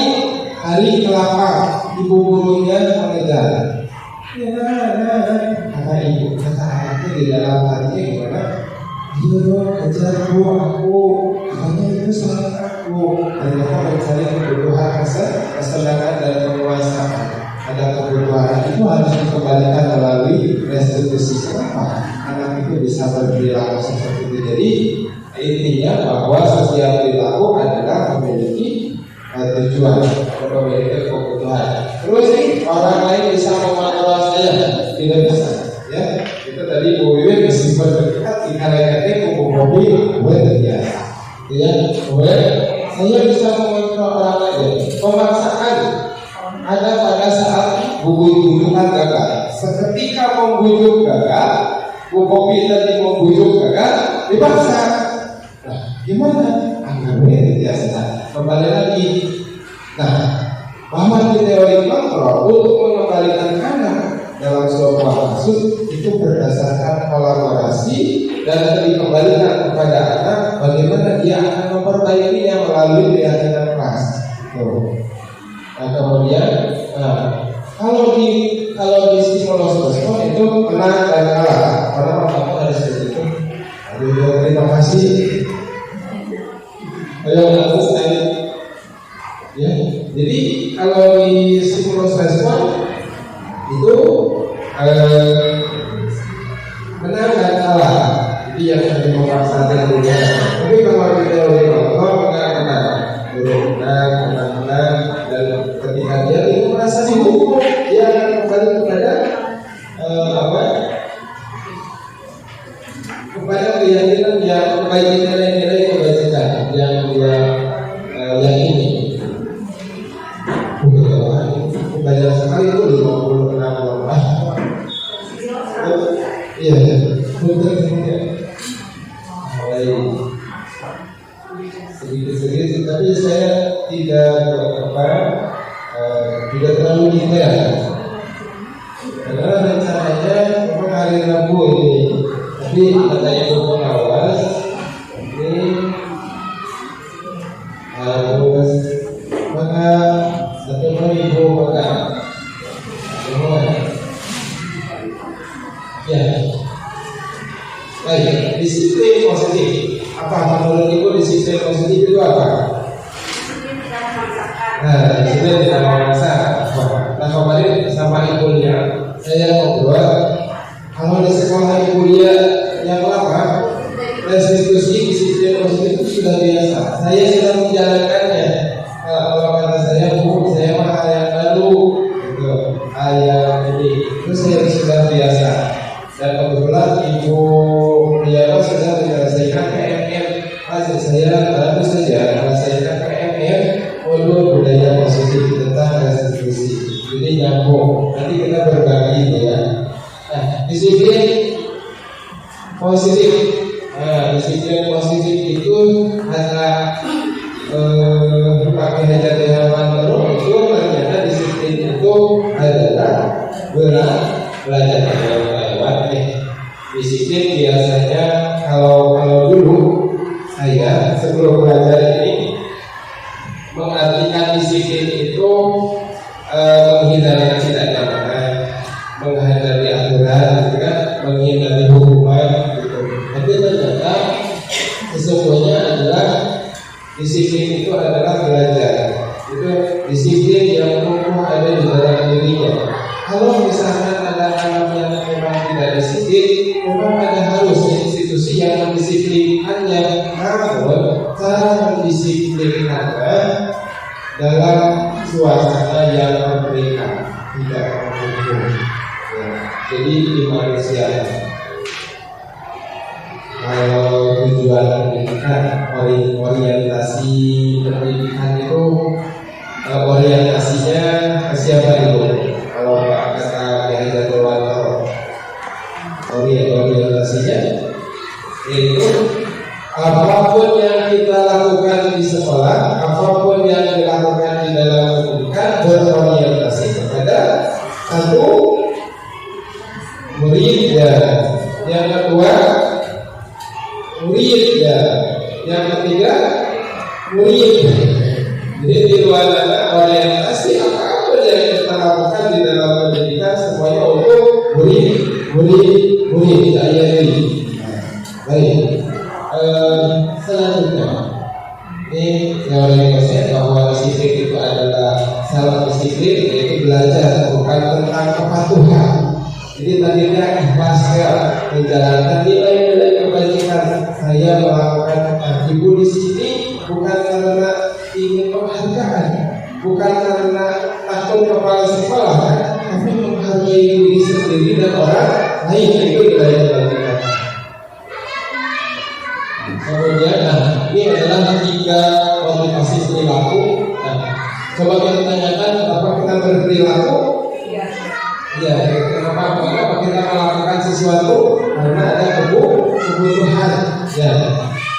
ke lapang, ibu gurunya mengejar. Kata ibu, kata anaknya di dalam hatinya gimana? Ayo kejar Bu, aku hanya itu salah aku. Dan mereka mencari kebutuhan kesenangan dan kepuasan. Ada kebutuhan itu harus dikembalikan melalui restitusi. Kenapa? Anak itu bisa berperilaku seperti itu. Jadi intinya bahwa setiap perilaku adalah memiliki tujuan, memiliki kebutuhan. Terus nih orang lain bisa mengontrol saya, tidak bisa. Ya, itu tadi Bu Wiwin meskipun berdekat di kalimatnya kubu hobi gue terbiasa. Ya, saya bisa mengontrol orang lain. Pemaksaan ada pada saat bujukan gagal. Seketika membujuk gagal, Bu Kopi tadi membujuk gagal, dipaksa. Nah, gimana? Agar gue terbiasa. Kembali lagi. Nah, bahwa di teori kontrol untuk mengembalikan anak dalam sebuah kasus itu berdasarkan kolaborasi dan dikembalikan kepada anak bagaimana dia akan memperbaikinya melalui keyakinan kelas. Nah, kemudian kalau di stimulus respon itu menang dan kalah. Karena kamu harus begitu. Aduh, terima kasih. Ayo lakukan. Ya, jadi kalau di stimulus respon itu menang dan kalah. Jadi yang tadi memaksa tentunya. Tapi kalau di teori kontrol menang, dan ketika dia itu merasa dihukum, dia akan kembali kepada kepada keyakinan yang kebaikan nilai-nilai kebajikan yang dia yakini. Banyak sekali itu 56 orang. Iya, mulai sedikit-sedikit, tapi saya tidak terlalu detail. Karena rencananya memang hari Rabu ini, tapi katanya Ibu pengawas ini maka satu hari Ibu makan. Ya, apa? Nah, disiplin tidak memaksa. Nah, kemarin sama ibunya saya ngobrol, kalau di sekolah ibunya yang lama, restitusi disiplin positif itu sudah biasa. Saya sudah menjalankannya. Kalau kata saya, Bu, saya mah ayah baru, gitu, ayah ini, itu saya sudah biasa. Dan kebetulan Ibu Priyawa sudah menyelesaikan PMM. Saya baru saja menyelesaikan PMM untuk budaya positif tentang restitusi. Jadi nyambung. Nanti kita berbagi ya. Nah, disiplin positif. Nah, disiplin positif itu ada pakai hajat yang manro itu ternyata disiplin itu adalah belajar yang lewat nih. Disiplin biasanya kalau dulu saya sebelum belajar ini mengartikan disiplin itu menghindari tidak nyaman, menghindari aturan, gitu kan, menghindari hukuman, gitu. Tapi ternyata sesungguhnya adalah disiplin itu adalah belajar. Itu disiplin yang tumbuh ada di dalam dirinya. Kalau misalnya ada anak yang memang tidak disiplin, memang ada harus institusi yang mendisiplinkannya. Namun cara mendisiplinkannya dalam suasana yang memberikan, tidak menghukum. Ya, jadi di manusia. Kalau tujuan pendidikan, orientasi pendidikan itu orientasinya ke siapa itu? Kalau kata Kiai Jatuh Wantoro, orientasinya itu apapun yang kita lakukan di sekolah, apapun yang dilakukan di dalam pendidikan berorientasi kepada satu murid ya, yang kedua murid ya, yang ketiga murid. Jadi di luar orientasi apapun yang kita lakukan di dalam pendidikan semuanya untuk murid saya ini. Baik. Selanjutnya ini teori konsep bahwa disiplin itu adalah salah disiplin, yaitu belajar bukan tentang kepatuhan. Jadi tadinya ikhlas menjalankan nilai-nilai kebajikan. Saya melakukan ibu di sini bukan karena ingin penghargaan, bukan karena takut kepala sekolah, tapi menghargai diri sendiri dan orang lain. Itu nilai kebajikan. Kemudian, ini adalah 3 motivasi perilaku. Nah, coba kita tanyakan kenapa kita berperilaku? Ya, kenapa kita melakukan sesuatu? Karena ada kebutuhan. Ya.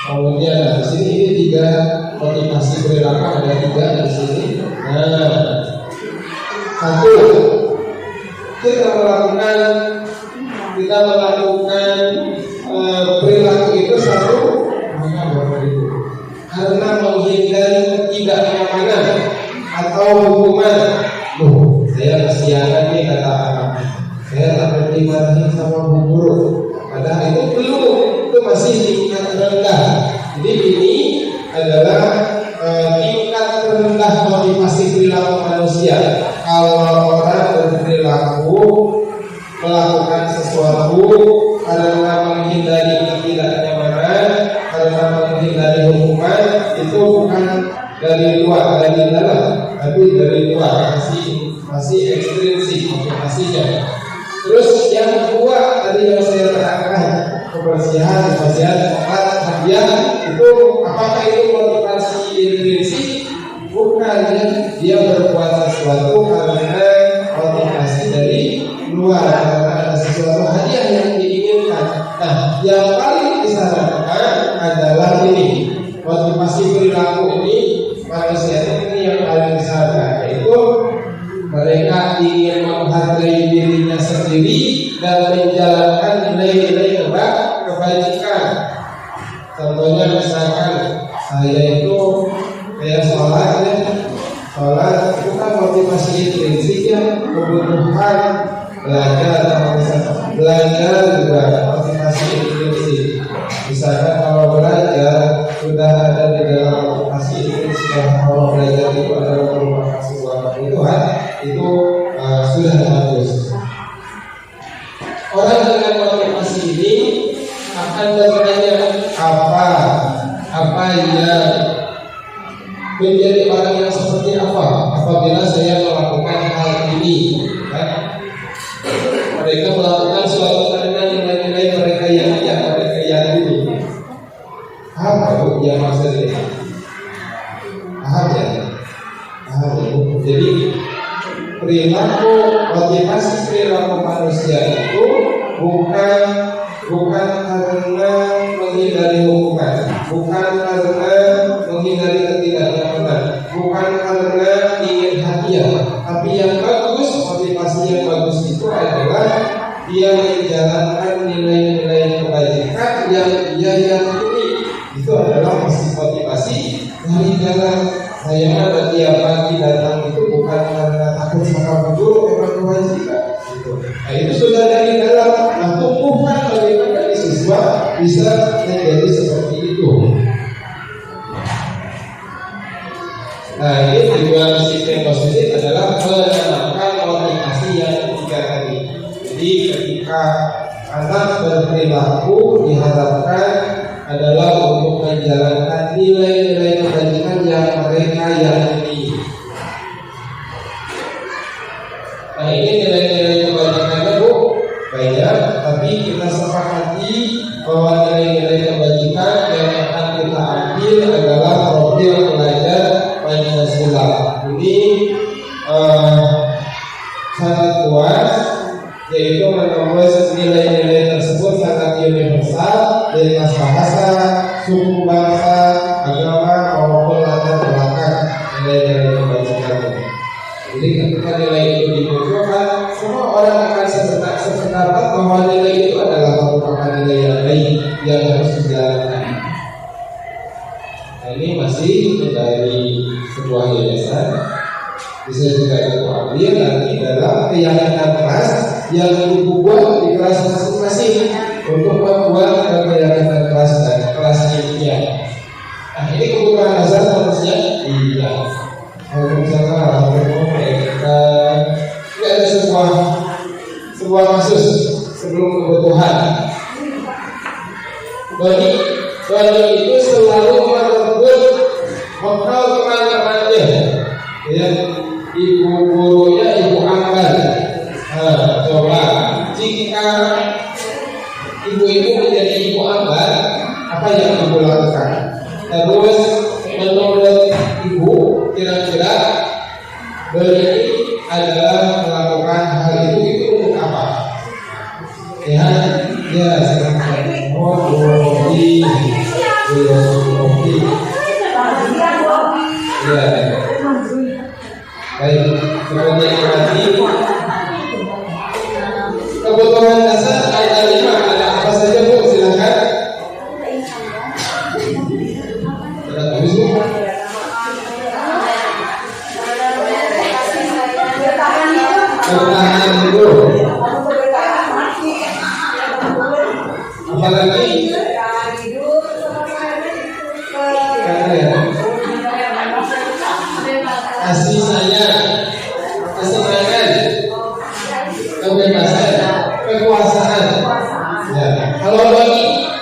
Kemudian di sini ini 3 motivasi perilaku, ada 3 di sini. Nah, 1, kita melakukan perilaku itu satu karena menghindari ketidaknyamanan atau hukuman. Saya kesiangan nih kata anak, saya tak dimarahin sama bu guru. Padahal itu belum, itu masih tingkat rendah. Jadi ini adalah tingkat rendah motivasi perilaku manusia. Kalau orang berperilaku melakukan sesuatu karena menghindari ketidaknyamanan, karena menghindari hukuman, itu bukan dari luar, dari dalam, tapi dari luar, masih ekstrinsik motivasinya. Terus yang kedua tadi yang saya terangkan, kebersihan, sholat, hadiah, itu apakah itu motivasi intrinsik? Bukan, dia berbuat sesuatu karena motivasi dari luar, karena ada sesuatu hadiah yang diinginkan. Nah, yang paling disarankan adalah ini, motivasi perilaku ini manusia ini yang paling disarankan, yaitu mereka ingin menghargai dirinya sendiri dan menjalankan nilai-nilai kebajikan. Contohnya misalkan saya itu kayak sholat itu kan motivasi intrinsik ya, kebutuhan belajar juga motivasi intrinsik. Misalkan kalau belajar sudah ada di dalam motivasi menjadi orang yang seperti apa apabila saya melakukan hal ini, kan? Mereka melakukan suatu karena nilai-nilai mereka yang dulu. Paham Bu yang maksudnya? Paham ya? Paham ya Bu? Jadi perilaku motivasi perilaku manusia itu bukan karena menghindari hukuman, bukan karena menghindari ketidaknyamanan, bukan karena ingin hadiah, tapi yang bagus, motivasi yang bagus itu adalah dia menjalankan nilai-nilai kebajikan yang dia yakini. Itu adalah motivasi dari dalam. Saya ada tiap pagi datang itu bukan karena takut sama guru, memang kewajiban. Nah itu sudah dari dalam. Nah tumbuhan bagaimana dari siswa bisa menjadi seperti itu. Nah ini tujuan sistem positif adalah menanamkan motivasi yang ketiga tadi. Jadi ketika anak berperilaku diharapkan adalah untuk menjalankan nilai-nilai kebajikan yang mereka yakini. Nah ini nilai-nilai kebajikannya Bu banyak, tapi kita sepakati bahwa nilai-nilai kebajikan yang akan kita ambil adalah profil pelajar Pancasila. Ini sangat luas, yaitu menembus nilai-nilai tersebut sangat universal dari bahasa, suku bangsa, agama maupun latar belakang nilai-nilai kebajikan. Jadi ketika nilai itu dimunculkan, semua orang akan sependapat bahwa nilai itu adalah merupakan nilai yang baik yang harus dijalankan. Nah, ini masih dari sebuah yayasan, bisa juga itu ambil nanti dalam keyakinan kelas yang dibuat di kelas masing-masing untuk membuat keyakinan kelas dan kelas ilmiah. Nah ini kebutuhan dasar manusia. Iya. Kalau misalnya tidak ada sebuah kasus sebelum kebutuhan. Doni itu selalu merebut bekal teman-temannya. Ya, ibu gurunya ibu Ambar. Coba jika ibu-ibu menjadi ibu Ambar, apa yang ibu lakukan? Terus menurut ibu, kira-kira Doni adalah melakukan hal itu untuk apa? Ya, silakan. Hobi. Ya. Baik, kemudian lagi kebutuhan dasar ada 5. Ada apa saja Bu? Silakan. Sudah habis Bu? Bertahan hidup. Apa lagi? Kasih sayang, kesenangan, kebebasan, kekuasaan. Ya. Kalau Doni,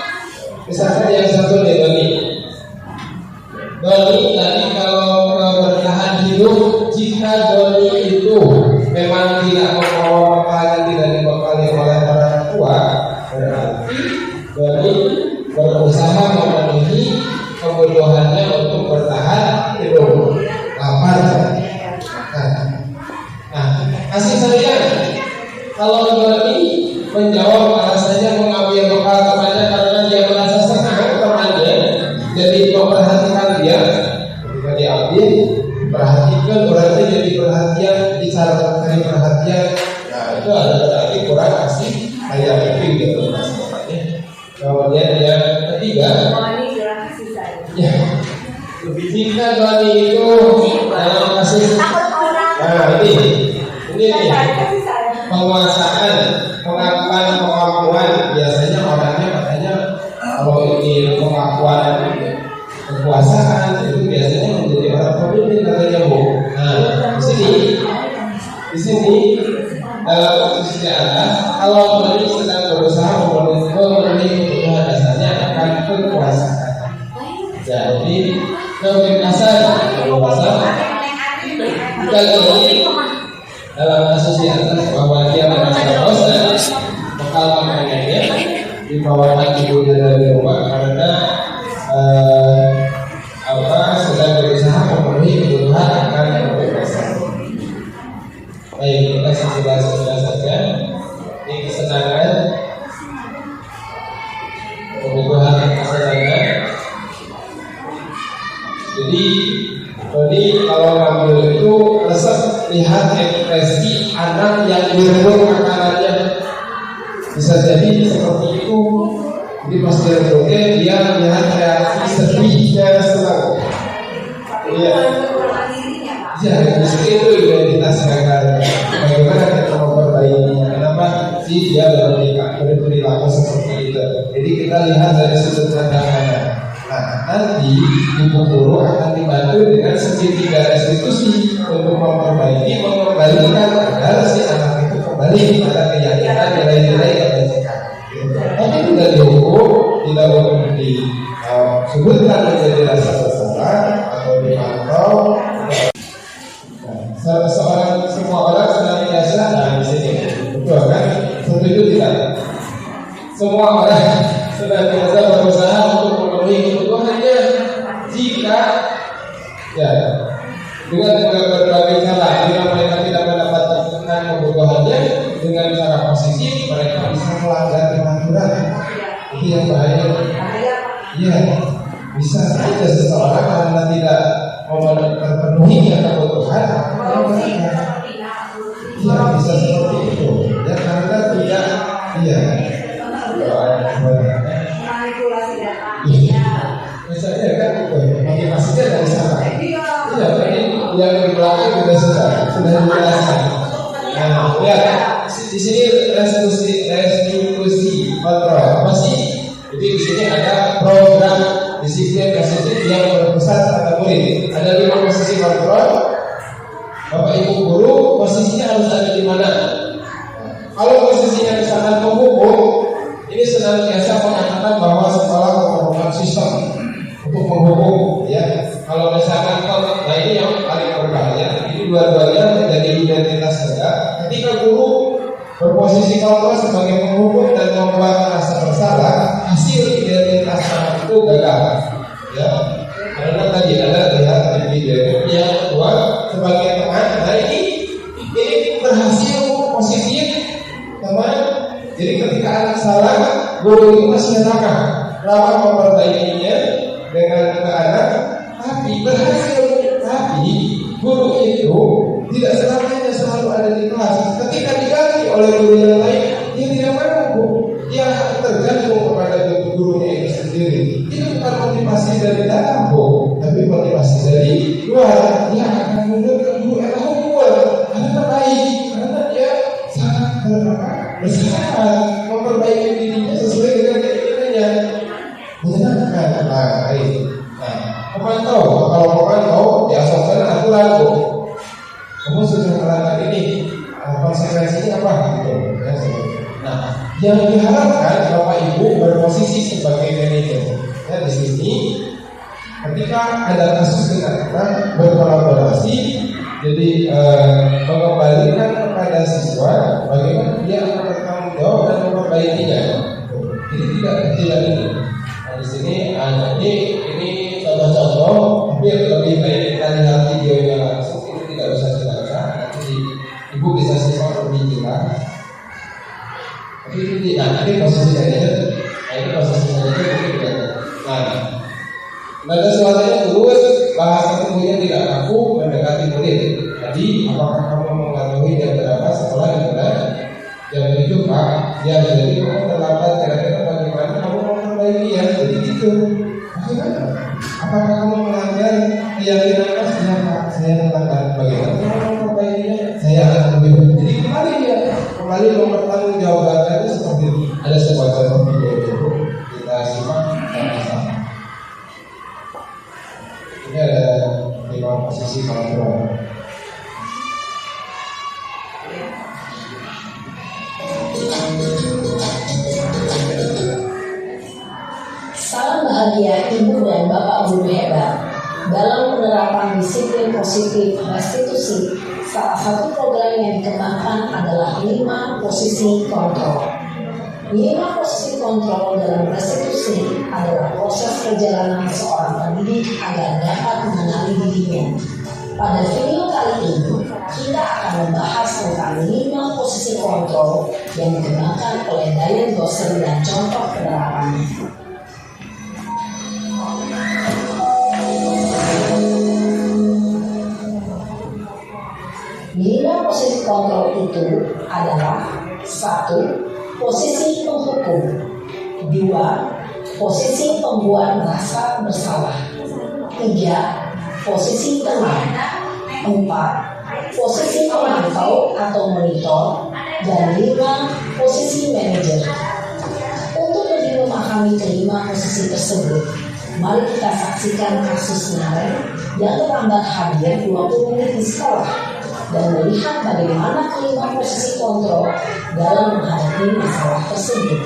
misalkan yang satu deh Doni tadi kalau bertahan hidup, jika Doni itu memang tidak membawa bekal, tidak dibekali oleh orang tua, berarti Doni berusaha memenuhi kebutuhannya untuk bertahan hidup. Lapar. Nah, kasih sayang. Kalau Doni menjawab alasannya mengambil bekal temannya karena dia merasa senang temannya, jadi memperhatikan dia, ketika diambil, perhatikan berarti jadi perhatian, bicara mengenai perhatian. Nah, itu ada berarti kurang kasih sayang itu gitu maksudnya. Kemudian yang ketiga, ya. Jika Doni itu dalam kasih, nah ini penguasaan, pengakuan, biasanya orangnya katanya kalau ini pengakuan kekuasaan itu biasanya menjadi orang pemimpin katanya Bu. Nah di sini dalam posisi atas, kalau Doni sedang berusaha memenuhi kebutuhan dasarnya akan kekuasaan. Jadi Kalau kasar, dalam asosiasi bahwa dia merasa bosan, bakal makanannya dibawakan ibu dari rumah karena sedang berusaha memenuhi kebutuhan akan kebebasan. Baik, kita sudah saja. Ini kesenangan, kebutuhan kesenangan. Jadi kalau ngambil itu resep lihat ekspresi anak yang direbut makanannya, bisa jadi seperti itu. Jadi pas direbutnya dia melihat reaksi sedihnya senang. Iya, justru itu identitas gagal. Bagaimana kita memperbaiki? Kenapa sih dia berperilaku seperti itu? Jadi kita lihat dari sudut pandang anak. Nah, nanti ibu guru akan dibantu dengan segitiga restitusi untuk mengembalikan agar si anak itu kembali pada keyakinan nilai-nilai kebajikan. Tapi tidak dihukum, tidak boleh disebutkan menjadi rasa bersalah atau dipantau. Semua orang senantiasa, di sini betul kan? Setuju tidak? Semua orang senantiasa berusaha untuk memenuhi kebutuhannya jika dengan berbagai cara, jika mereka tidak mendapatkan kebutuhannya dengan cara positif, mereka bisa melanggar peraturan. Itu yang bahaya. Iya, bisa saja seseorang karena tidak terpenuhi kebutuhan, iya bisa seperti itu. Ya karena tidak, misalnya kan itu motivasinya dari sana. Iya, tadi yang di belakang sudah dijelaskan. Nah, lihat di sini restitusi kontrol apa sih? Jadi di sini ada program disiplin positif yang berpusat pada murid. Ada 5 posisi kontrol. Bapak Ibu guru posisinya harus ada di mana? Kalau posisinya misalkan penghukum, ini senantiasa mengatakan bahwa sekolah memerlukan sistem untuk menghukum, ya. Kalau misalkan nah ini yang paling berbahaya. Ini dua-duanya menjadi identitas negara. Ketika guru berposisi kontrol sebagai penghukum dan membuat rasa bersalah, hasil identitas anak itu gagal, ya. Karena tadi ada lihat di video yang kedua sebagai teman. Nah ini berhasil positif, teman. Jadi ketika anak salah, guru itu masih lama memperbaikinya dengan ke anak, tapi berhasil. Tapi guru itu tidak selamanya selalu ada di kelas. Ketika diganti oleh guru yang lain, dia tidak mampu. Dia tergantung kepada gurunya itu sendiri. Itu bukan motivasi dari dalam, tapi motivasi dari luar. Dia akan mundur ke guru yang unggul, karena baik, karena dia sangat berusaha memperbaiki dirinya sesuai dengan keinginannya. Menyenangkan, baik. Pemantau, kalau pemantau diasumsikan aturan, kamu sudah melanggar ini, konsekuensinya apa? Gitu. Nah, yang diharapkan Bapak Ibu berposisi sebagai manajer. Ya, di sini ketika ada kasus dengan anak berkolaborasi, jadi mengembalikan kepada siswa bagaimana dia akan bertanggung jawab dan memperbaikinya. Jadi tidak ini. Nah, di sini ini contoh-contoh, tapi lebih baik kita lihat videonya langsung. Itu tidak usah dibaca. Nanti Ibu bisa simak lebih jelas. Tapi ini tidak. Ini posisinya aja. Nah ini posisinya aja. Nah, pada suaranya terus bahasa tubuhnya tidak kaku mendekati murid. Jadi apakah kamu mengetahui jam berapa sekolah dimulai? Jam 7 Pak. Ya jadi kamu terlambat. Kira-kira bagaimana kamu memperbaiki ya? Jadi gitu. Bagaimana? Apakah kamu melanggar keyakinan Mas? Ya Pak, saya melanggar. Bagaimana kamu memperbaikinya? Saya akan lebih. Jadi kembali mempertanggungjawabkan seperti ini. Ada sebuah contoh video itu kita simak sama-sama. Ini ada 5 posisi kontrol. Salam bahagia Ibu dan Bapak Guru hebat. Dalam penerapan disiplin positif restitusi, salah satu program yang dikembangkan adalah 5 posisi kontrol. 5 posisi kontrol dalam restitusi adalah proses perjalanan seorang pendidik agar dapat mengenali dirinya. Pada video kali ini, kita akan membahas tentang 5 posisi kontrol yang dikembangkan oleh Diane Gosling dan contoh penerapannya. 5 posisi kontrol itu adalah 1. Posisi penghukum, 2. Posisi pembuat merasa bersalah, 3. Posisi teman, 4. Posisi pemantau atau monitor, dan 5. Posisi manajer. Untuk lebih memahami kelima posisi tersebut, mari kita saksikan kasus Naren yang terlambat hadir 20 menit di sekolah dan melihat bagaimana kelima posisi kontrol dalam menghadapi masalah tersebut.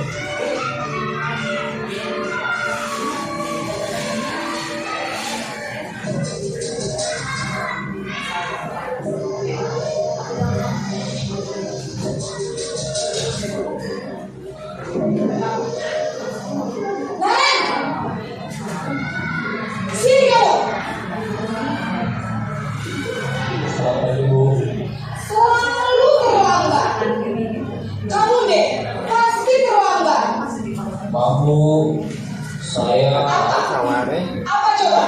Maaf, saya Apa coba?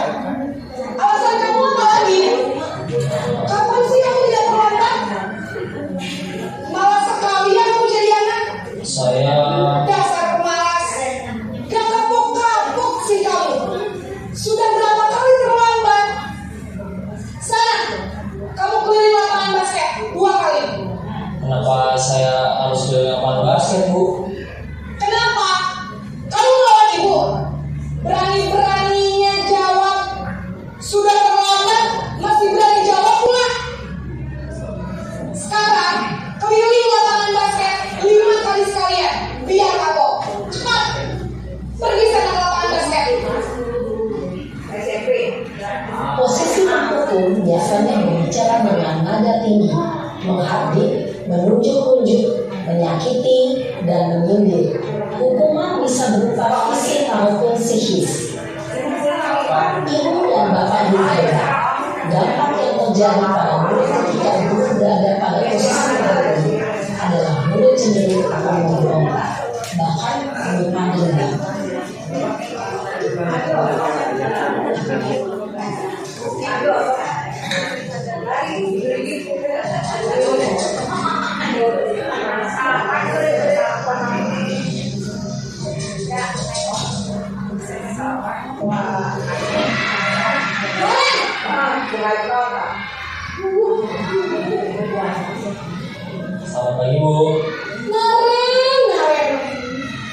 Alasan kamu apa lagi? Kapan sih kamu tidak terlambat? Malas sekali ya kamu jadi anak. saya Dasar pemalas. Gak kapok-kapok sih kamu. Sudah berapa kali terlambat? Sana, kamu keliling lapangan basket 2 kali. kenapa saya harus keliling lapangan basket, Bu? Kenapa? Kamu lawan ibu. Berani-beraninya jawab. Sudah terlambat, masih berani jawab pula. Sekarang, keliling lapangan basket 5 kali sekalian. Biar kapok. Cepat. Pergi sana ke lapangan basket. Posisi penghukum biasanya berbicara dengan nada tinggi, menghardik, menunjuk-nunjuk, menyakiti, dan menyindir. Hukuman bisa berupa fisik maupun psikis. Ibu dan bapak guru hebat. Dampak yang terjadi pada murid ketika guru berada pada posisi tertentu adalah murid cenderung akan memberontak, bahkan menyimpan dendam. Selamat pagi, Bu. Naren,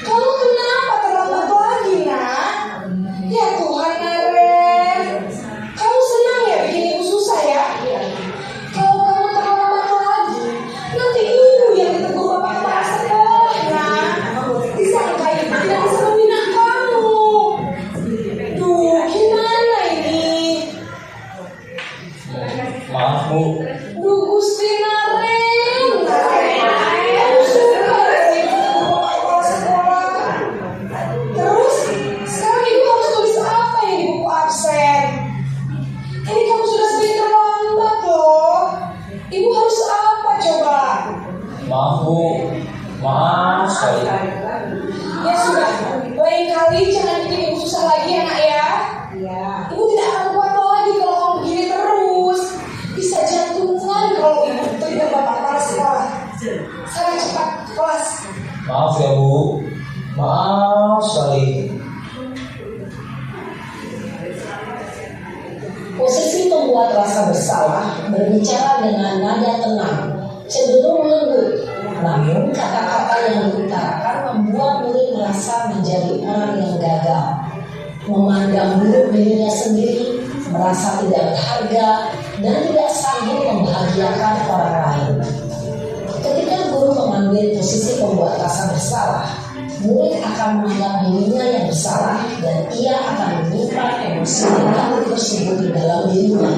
kamu kenapa terlambat lagi, nak? Ya Tuhan, Naren, kamu senang ya bikin ibu susah ya? Kalau kamu terlambat lagi, nanti ibu yang ditegur bapak kepala sekolah, nak. Disangka ibu tidak bisa membina kamu. Duh, gimana ini? Maaf, Bu. Duh, Gusti Naren, kamu suka dari ditegur bapak kepala sekolah. Terus, sekarang ibu harus tulis apa yang di buku absen? Ini kamu sudah sering terlambat loh. Ibu harus apa coba? Maaf, Bu. Maaf sekali. Ya sudah, lain kali jangan bikin ibu susah lagi ya nak ya. Ibu tidak akan kuat lagi kalau kamu begini terus. Bisa jantungan kalau ibu terlibat bapak kepala sekolah. Sana cepat ke kelas. Maaf ya, Bu. Maaf sekali. Posisi pembuat rasa bersalah berbicara dengan nada tenang, cenderung lembut. Namun kata-kata yang diutarakan membuat murid merasa menjadi orang yang gagal, memandang buruk dirinya sendiri, merasa tidak berharga, dan tidak sanggup membahagiakan orang lain. Ketika guru mengambil posisi pembuat rasa bersalah, murid akan menganggap dirinya yang bersalah dan ia akan menyimpan emosi negatif tersebut di dalam dirinya.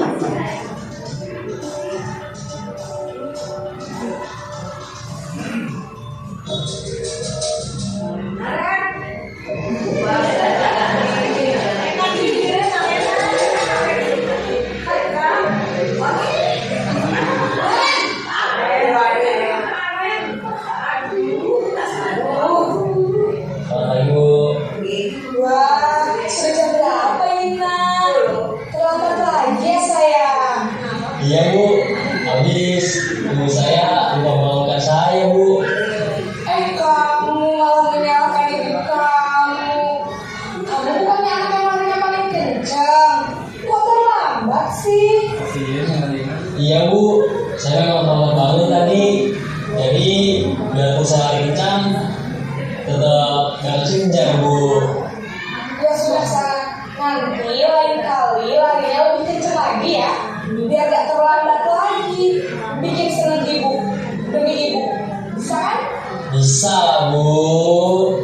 Wah, sudah jam berapa ini, Nak? Terlambat lagi ya, sayang. Iya Bu, habis ibu saya lupa membangunkan saya Bu. Kamu malah menyalahkan ibu kamu. Kamu bukannya anak yang larinya paling kencang. Kok terlambat sih? Iya Bu, saya memang terlambat bangun tadi. Jadi biarpun saya lari kencang, tetap gak kencang Bu. Ya sudah sana. Nanti lain kali larinya lebih kencang lagi ya. Biar gak terlambat lagi. Bikin seneng ibu demi ibu. Bisa kan? Bisa lah Bu.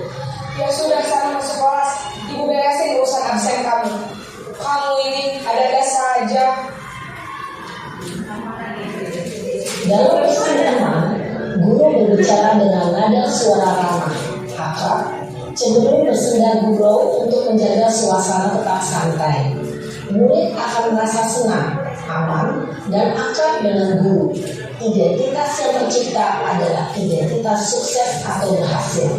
Ya sudah sana masuk kelas. Ibu beresin urusan absen kamu. Kamu ini ada-ada saja. Dalam persidangan, guru berbicara dengan nada suara ramah, akrab, cenderung bersenda gurau untuk menjaga suasana tetap santai. Murid akan merasa senang, aman, dan akrab dengan guru. Identitas yang tercipta adalah identitas sukses atau berhasil.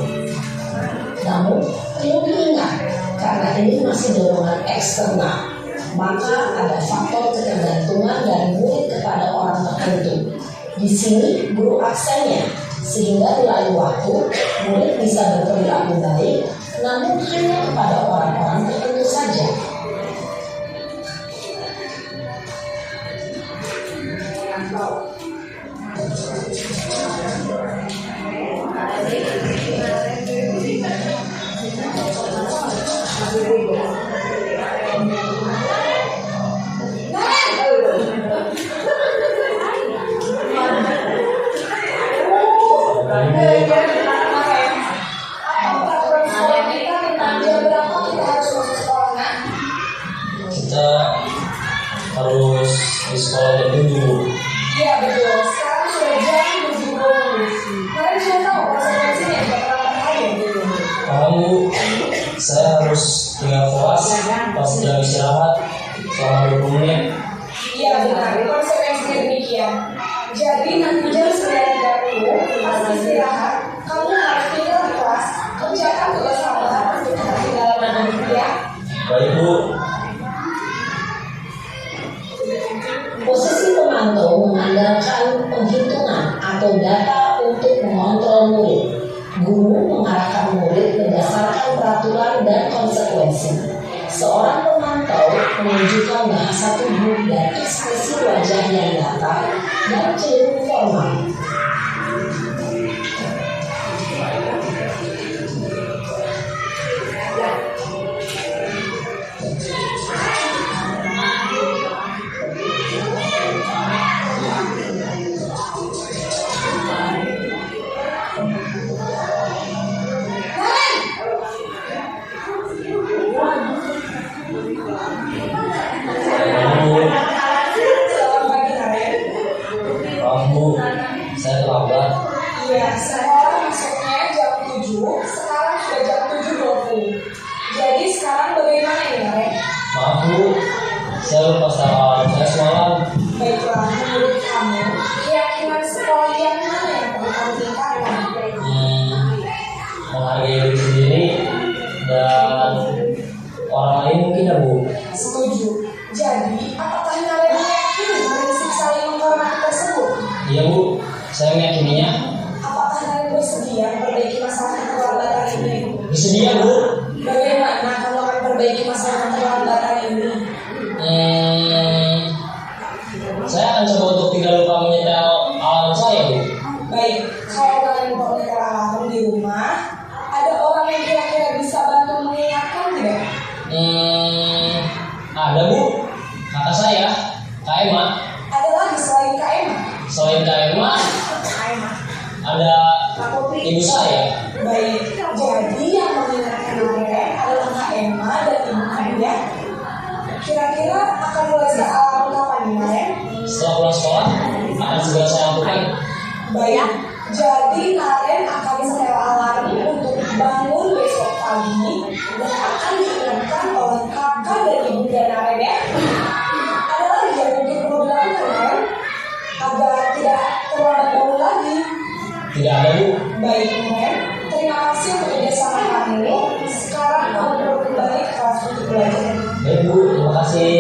Namun, perlu diingat, karena ini masih dorongan eksternal, maka ada faktor ketergantungan dari murid kepada orang tertentu. Di sini guru aksennya, sehingga di lain waktu murid bisa berperilaku baik, namun hanya kepada orang-orang tertentu saja. Kita harus di sekolah jam 7. Iya betul. Sekarang sudah jam 7.20. Kalian sudah tahu konsekuensinya jika terlambat hari. Paham Bu, saya harus tinggal kelas pas jam istirahat selama 20 menit. Iya benar. Konsekuensinya demikian. Jadi nanti jam 9.30 pas istirahat, kamu harus tinggal di kelas. Kerjakan tugas tambahan untuk ketinggalan ya. Baik Bu. Posisi pemantau mengandalkan penghitungan atau data untuk mengontrol murid. Guru mengarahkan murid berdasarkan peraturan dan konsekuensi. Seorang pemantau menunjukkan bahasa tubuh dan ekspresi wajah yang datar dan cenderung formal. Selamat pagi Naren. Maaf Bu, saya terlambat. Iya, sekolah masuknya jam 7, sekarang sudah jam 7.20. Jadi sekarang bagaimana ini Naren? Maaf Bu, saya lupa saran saya semalam. Baiklah, menurut kamu, keyakinan sekolah yang mana yang perlu kamu tingkatkan? Menghargai diri sendiri dan orang lain mungkin ya Bu. Setuju. Jadi, apakah Naren meyakini prinsip saling menghormati tersebut? Iya Bu, saya meyakininya. Apakah Naren bersedia memperbaiki masalah keterlambatan ini? Bersedia Bu. Bagaimana kamu akan perbaiki masalah keterlambatan ini? Saya akan coba untuk tidak lupa menyetel alarm saya Bu. Baik, kalau kalian lupa menyetel alarm di rumah, ada orang yang kira-kira bisa bantu mengingatkan tidak? Ada Bu, kakak saya, Kak Emma. Ada lagi selain Kak Emma? Selain Kak Emma, ada ibu saya. Baik, Jadi yang mengingatkan kemarin adalah Kak Emma dan Ibu Nadia. Kira-kira akan mulai kapan nih Maren? Setelah pulang sekolah akan segera saya lakukan. Baik, jadi Maren akan setel alarm untuk bangun besok pagi dan akan diingatkan oleh kakak dan ibu dan Maren ya. Ada lagi yang mungkin perlu dilakukan Maren agar tidak terlambat bangun lagi? Tidak ada, Bu. Baik Maren, terima kasih untuk kerjasama kamu. Sekarang kamu perlu kembali ke kelas untuk belajar. Baik, Bu. Terima kasih.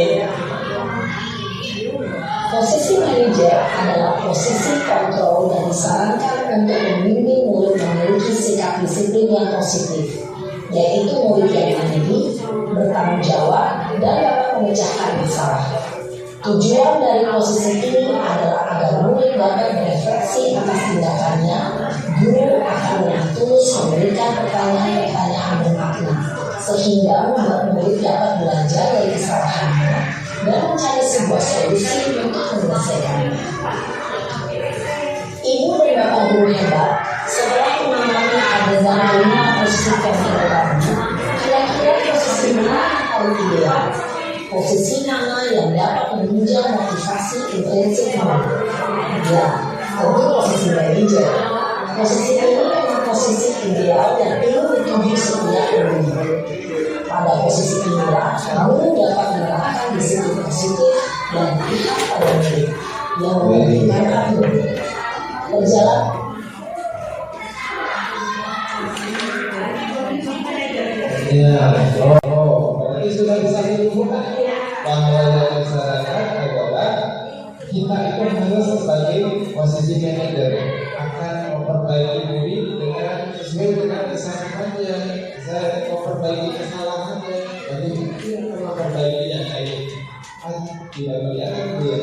Posisi manajer adalah posisi kontrol dan disarankan untuk membimbing murid memiliki sikap disiplin yang positif, yaitu murid yang mandiri, bertanggung jawab, dan dapat memecahkan masalah. Tujuan dari posisi ini adalah agar murid dapat berefleksi atas tindakannya. Guru akan dengan tulus memberikan pertanyaan-pertanyaan bermakna, sehingga membuat murid dapat belajar dari kesalahannya dan mencari sebuah solusi untuk menyelesaikannya. Ibu dan bapak guru hebat, setelah mengamati adegan 5 posisi penting tadi, kira-kira posisi mana yang paling ideal? Posisi mana yang dapat menunjang motivasi intrinsik murid? Ya, tentu posisi manajer. Posisi ini memang posisi ideal dan perlu dituju setiap murid. Pada posisi inilah, guru dapat menerapkan disiplin positif dan pihak pada murid yang memungkinkan murid berjalan. Ya, berarti sudah bisa ditemukan bahwa yang disarankan adalah kita itu harus sebagai posisi manajer akan memperbaiki diri dengan sesuai dengan kesalahannya, saya memperbaiki kesalahannya, jadi kita akan memperbaiki yang lain. Tidak kelihatan dia.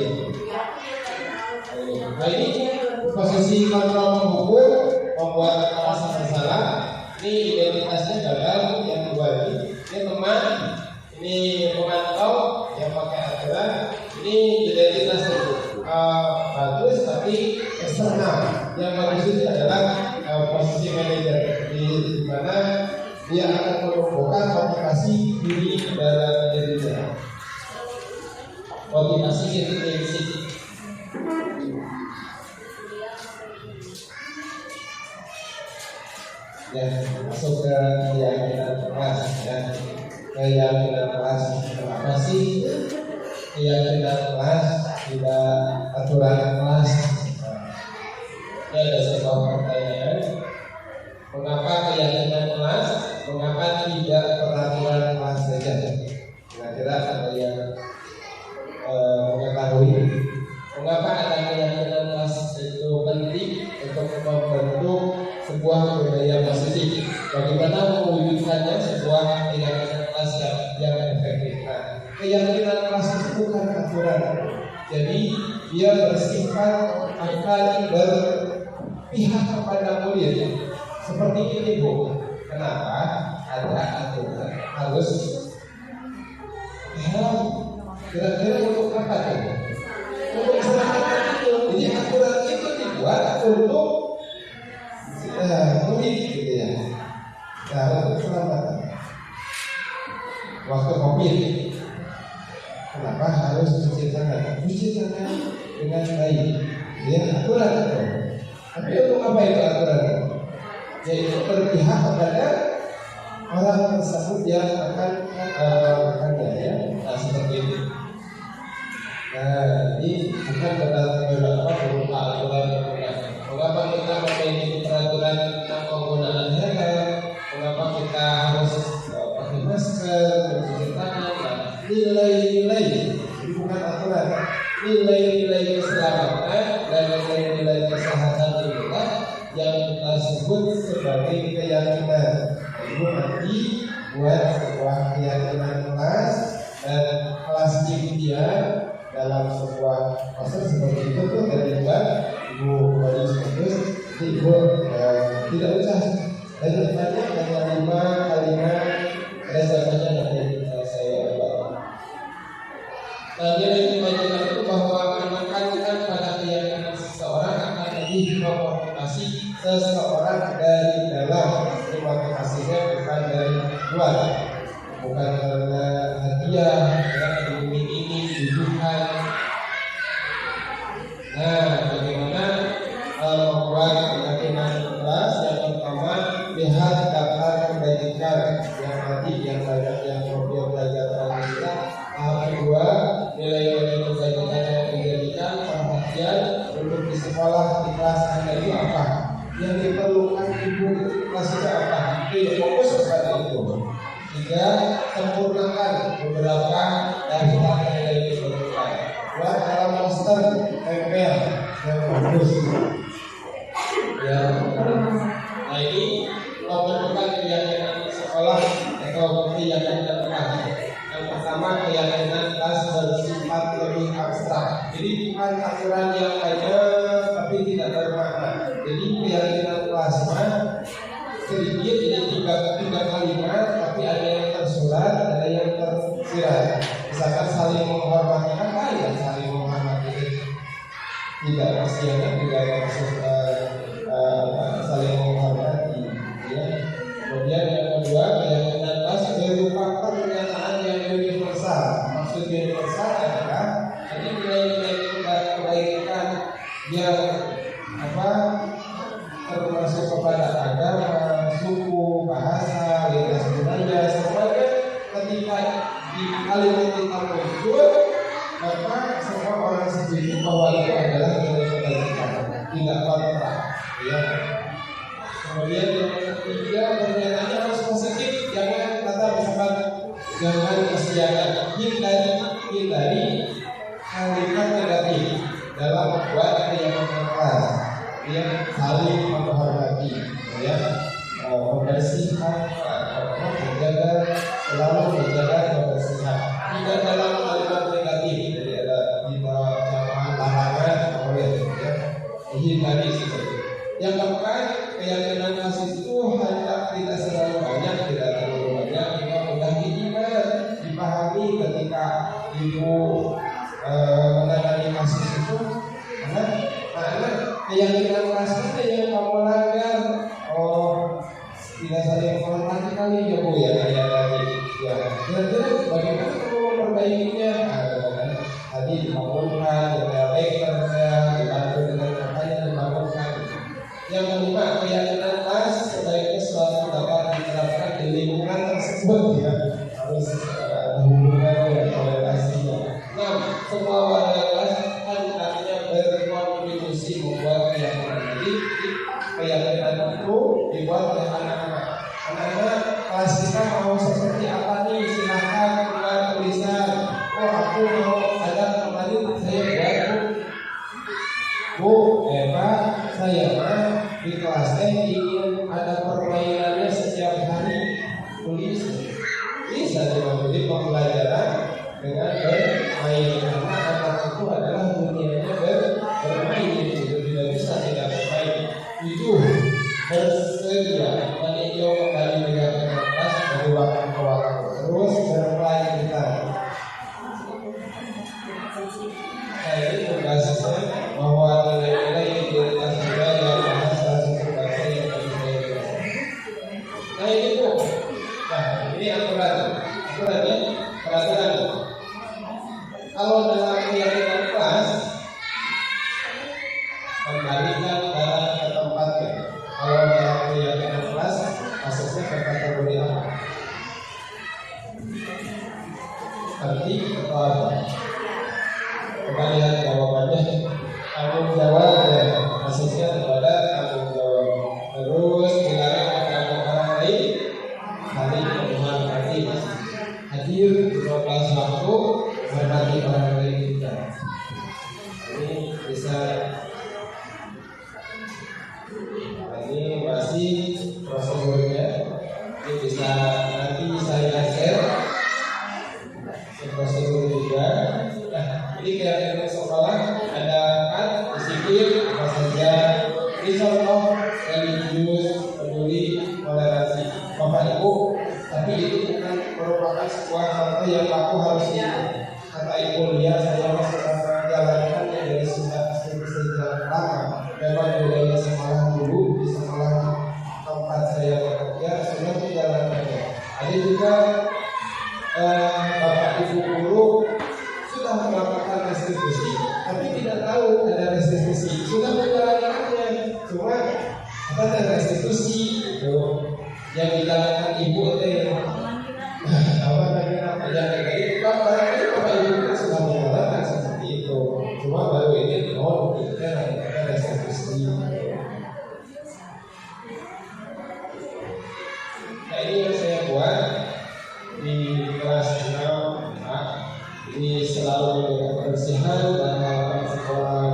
Nah ini posisi kontrol mengukur, membuat merasa bersalah. Ini identitasnya gagal. Yang dua ini teman, ini pemantau yang pakai aturan. Ini identitas bagus tapi eksternal. Yang bagus itu adalah posisi manajer, di mana dia akan menumbuhkan motivasi diri dalam dirinya. Motivasi intrinsik. Ya, masuk ke keyakinan kelas ya. Keyakinan kelas apa sih? Keyakinan kelas tidak aturan kelas. Ini ada sebuah pertanyaan. Mengapa keyakinan kelas? Mengapa tidak peraturan kelas saja? Kira-kira ada yang mengetahui mengapa ada keyakinan kelas itu penting untuk membentuk sebuah budaya positif. Bagaimana mewujudkannya sebuah keyakinan kelas yang efektif. Nah, keyakinan kelas itu bukan aturan. Jadi dia bersifat akan berpihak kepada murid. Seperti ini Bu. Kenapa ada aturan harus kira-kira untuk apa itu? Untuk keselamatan itu. Jadi aturan itu dibuat untuk murid gitu ya. Nah, untuk keselamatan. Waktu COVID, kenapa harus cuci tangan? Cuci tangan dengan baik. Ya aturan itu. Tapi untuk apa itu aturan? Yaitu berpihak kepada orang tersebut yang akan ya. Nah seperti itu. Nah, ini bukan berupa aturan. Mengapa kita memiliki peraturan tentang penggunaan helm? Mengapa kita harus pakai masker, mencuci tangan? Nah, nilai-nilai, ini bukan aturan. Nilai-nilai keselamatan dan nilai-nilai kesehatan inilah yang kita sebut sebagai keyakinan. Ibu nanti buat sebuah keyakinan kelas dan kelas impian dalam sebuah proses seperti itu tuh dari buat Ibu Bayu Sektus. Ibu tidak usah banyak hanya 5 kalimat dasarnya nanti saya buat. Nah nilai keyakinan itu bahwa menekankan pada keyakinan seseorang akan lebih memotivasi seseorang dari dalam motivasinya bukan dari luar, bukan karena hadiah, ini tujuan. Nah, bagaimana membuat keyakinan kelas? Yang pertama, lihat daftar kebajikan yang tadi yang banyak yang Robiah belajar tadi. Tahap kedua, nilai-nilai kebajikan yang dijadikan perhatian untuk di sekolah di kelas Anda itu apa? Yang diperlukan ibu di kelas itu apa? Itu fokus kepada itu. Tiga, sempurnakan beberapa dari nilai yang diperlukan. Buat dalam poster tempel yang bagus. Ya, nah ini memperlukan keyakinan sekolah atau keyakinan kelas. Yang pertama, keyakinan kelas bersifat lebih abstrak. Jadi bukan aturan yang banyak tapi tidak bermakna. Jadi keyakinan kelas sedikit, jadi tiga kalimat, tapi ada yang tersurat, ada yang tersirat. Misalkan saling menghormati, apa ya saling menghormati? Tidak kasihan, tidak maksud saling menghormati. Ya. Kemudian yang kedua, keyakinan kelas berupa pernyataan yang universal. Maksud universal adalah jadi nilai-nilai kebaikan yang termasuk kepada agama, suku, bahasa, lintas budaya, semuanya ketika di kalimat kita muncul, maka semua orang setuju bahwa itu adalah nilai kebajikan, tidak kontra. Ya. Kemudian yang ketiga, pernyataannya harus positif, jangan kata misalkan jangan kesiangan, hindari kalimat negatif dalam membuat keyakinan kelas. Yang saling menghormati, ya, membersihkan, selalu menjaga kebersihan. Tidak dalam kalimat negatif, jadi ada di bawah jamaah larangan boleh, ya, hindari seperti itu. Yang keempat, keyakinan kelas itu hanya tidak selalu banyak, tidak terlalu banyak, juga mudah diingat, dipahami ketika ibu menangani kasus itu, karena keyakinan kelas mana yang kamu langgar? Oh, tidak saling menghormati kali ya Bu ya kayak tadi. Ya, kira-kira bagaimana kamu memperbaikinya? Tadi dibangunkan, dibantu dengan makanya dibangunkan. Yang kelima, keyakinan kelas sebaiknya selalu dapat diterapkan di lingkungan tersebut ya. Harus ada hubungan toleransinya. Nah, semua warga kelas artinya berkontribusi membuat keyakinan. Jadi keyakinan itu dibuat oleh anak-anak. Anak-anak kelas kita mau seperti apa nih? Silakan buat tulisan. Oh, aku mau ada kemarin saya buat Bu, Pak, saya di kelasnya ingin ada permainannya setiap hari. Tulis bisa dimaksud pembelajaran dengan bermain karena anak itu adalah dunianya bermain, itu tidak bisa tidak bermain. Itu bersedia meninjau kembali keyakinan kelas dari waktu ke waktu, terus berpelajari. Nah, ini tugasnya bahwa nilai-nilai identitas juga yang bahas salah satu bahasa yang berbeda. Nah ini Bu, nah ini aturan ya, peraturan. Kalau dalam keyakinan kelas, kembalikan barang ke tempatnya. Kalau dalam keyakinan kelas, masuknya ke kategori apa? Arti atau apa? Coba lihat jawabannya. Tanggung jawab ya, masuknya kepada tanggung jawab. Terus dilarang mengganggu orang lain, saling menghormati, hadir di kelas waktu, hormati orang lain juga. Ini bisa, ini masih prosedurnya. Ini bisa nanti saya share prosedur juga. Nah, ini keyakinan sekolah ada kan disiplin apa saja, ini contoh religius, peduli, toleransi. Bapak Ibu, tapi itu bukan merupakan sebuah contoh yang aku harus ikut. Kata Ibu Lia, saya masih menjalankannya dari sejak lama. Memang budaya sekolah dulu di sekolah tempat saya bekerja tapi tidak tahu ada restitusi. Sudah menjalankannya, cuma ada restitusi itu yang dijalankan ibu teh apa namanya yang kayak itu kan barangkali bapak ibu kan sudah menjalankan seperti itu, cuma baru ini itu kan ada restitusi. Nah ini yang saya buat di kelas 6. Ini selalu menjaga kebersihan dan harapan sekolah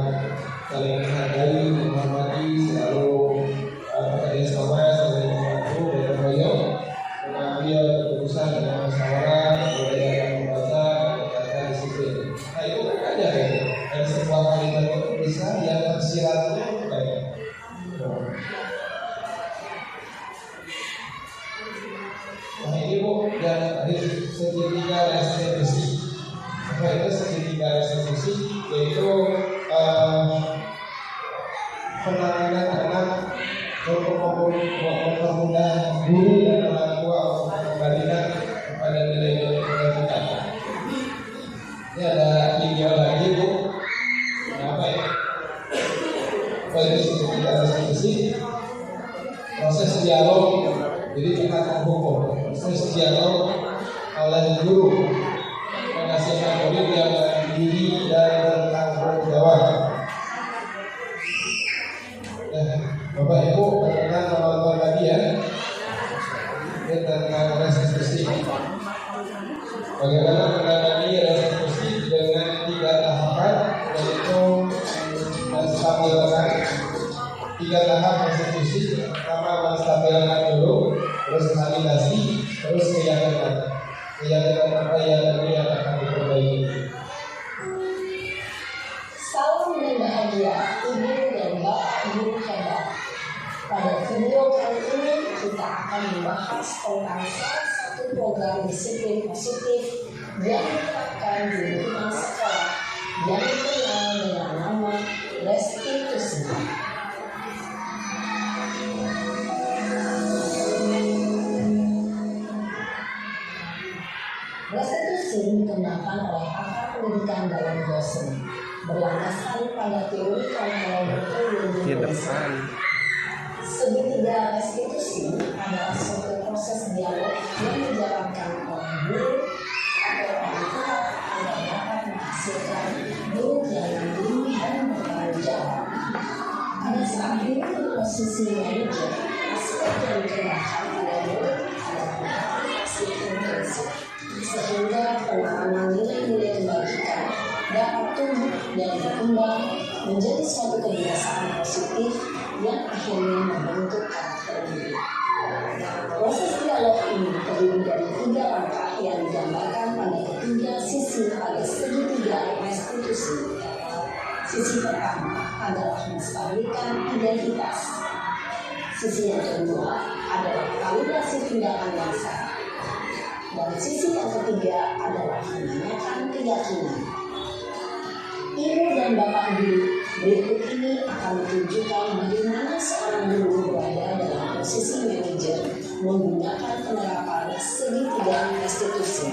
saling menghargai, menghormati, selalu bekerja sama, saling membantu, gotong royong, mengambil keputusan dengan musyawarah, belajar membaca, meningkatkan disiplin. Nah itu kan ada kan? Dan sebuah kalimat itu bisa yang tersiratnya kayak. Nah ini bu yang segitiga restitusi. Nah itu segitiga restitusi yaitu penanganan anak untuk mempermudah guru dan orang tua untuk mengembalikan kepada nilai-nilai pendidikan. Ini ada video lagi bu. Apa ya? Segitiga restitusi, proses dialog. Jadi kita hukum proses dialog oleh guru menghasilkan murid yang mandiri dan bertanggung jawab. Bapak Ibu pernah menonton tadi ya tentang restitusi. Bagaimana menangani restitusi dengan 3 tahapan, yaitu menstabilkan 3 tahap restitusi. Pertama menstabilkan dulu, terus validasi, terus keyakinan. Keyakinan apa yang ini yang akan diperbaiki. Salam dan bahagia ibu dan bapak guru hebat. Pada video kali ini kita akan membahas tentang salah satu program disiplin positif yang diterapkan di lingkungan sekolah yang dikenal dengan nama restitusi. Restitusi dikembangkan oleh pakar pendidikan dalam dosen, berlandaskan pada teori kontekstual yang Indonesia. Segitiga restitusi adalah suatu proses dialog yang dijalankan oleh guru atau orang tua agar dapat menghasilkan murid yang mandiri dan bertanggung jawab. Pada saat ini posisi manajer, aspek yang dikembangkan pada murid adalah memfasilitasi intensif sehingga penanaman nilai-nilai kebajikan dapat tumbuh dan berkembang menjadi suatu kebiasaan positif yang akhirnya membentuk karakter diri. Proses dialog ini terdiri dari 3 langkah yang digambarkan pada ketiga sisi pada segitiga restitusi. Sisi pertama adalah menstabilkan identitas. Sisi yang kedua adalah validasi tindakan yang salah. Dan sisi yang ketiga adalah menanyakan keyakinan. Ibu dan bapak guru, berikut ini akan menunjukkan bagaimana seorang guru berada dalam posisi manajer menggunakan penerapan segitiga restitusi.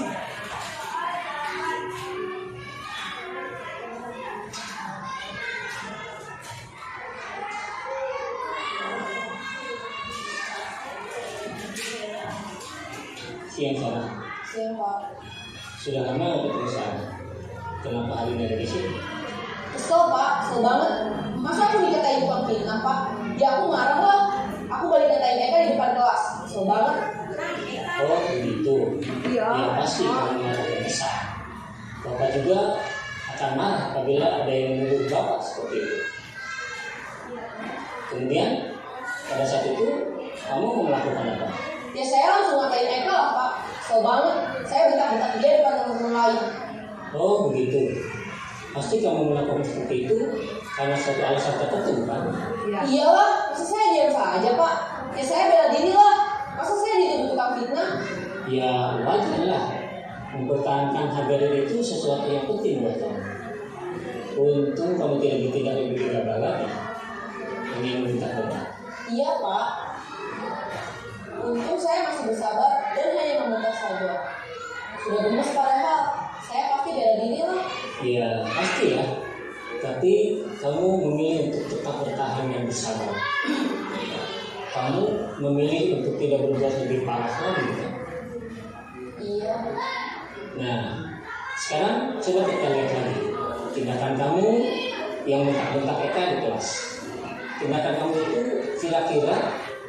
Siang sana. Siang Pak. Sudah lama untuk perusahaan. Kenapa hari ini ada di sini? Kesel Pak, kesel banget. Masa aku dikatain bukan fitnah Pak? Ya aku marah lah. Aku balik katain Eka di depan kelas. Kesel banget. Oh begitu. Iya. Ya pasti kamu akan kesal. Bapak juga akan marah apabila ada yang menuduh Bapak seperti itu. Kemudian pada saat itu kamu mau melakukan apa? Ya saya langsung ngatain Eka lah Pak. Kesel banget. Saya bentak-bentak dia depan teman-teman lain. Oh begitu. Pasti kamu melakukan seperti itu karena suatu alasan tertentu kan? Iyalah, masa saya diam saja Pak? Ya saya bela diri lah. Masa saya dituduh tukang fitnah? Ya wajar lah. Mempertahankan harga diri itu sesuatu yang penting buat kamu. Untung kamu tidak ditindak lebih gegabah ya. Ini minta-minta. Iya Pak. Untung saya masih bersabar dan hanya membentak saja. Sudah gemes padahal. Saya pasti bela diri lah. Ya pasti ya. berarti kamu memilih untuk tetap bertahan dan bersabar. Kamu memilih untuk tidak berbuat lebih parah lagi. Iya. Nah, sekarang coba kita lihat lagi tindakan kamu yang bentak-bentak Eka di kelas. Tindakan kamu itu kira-kira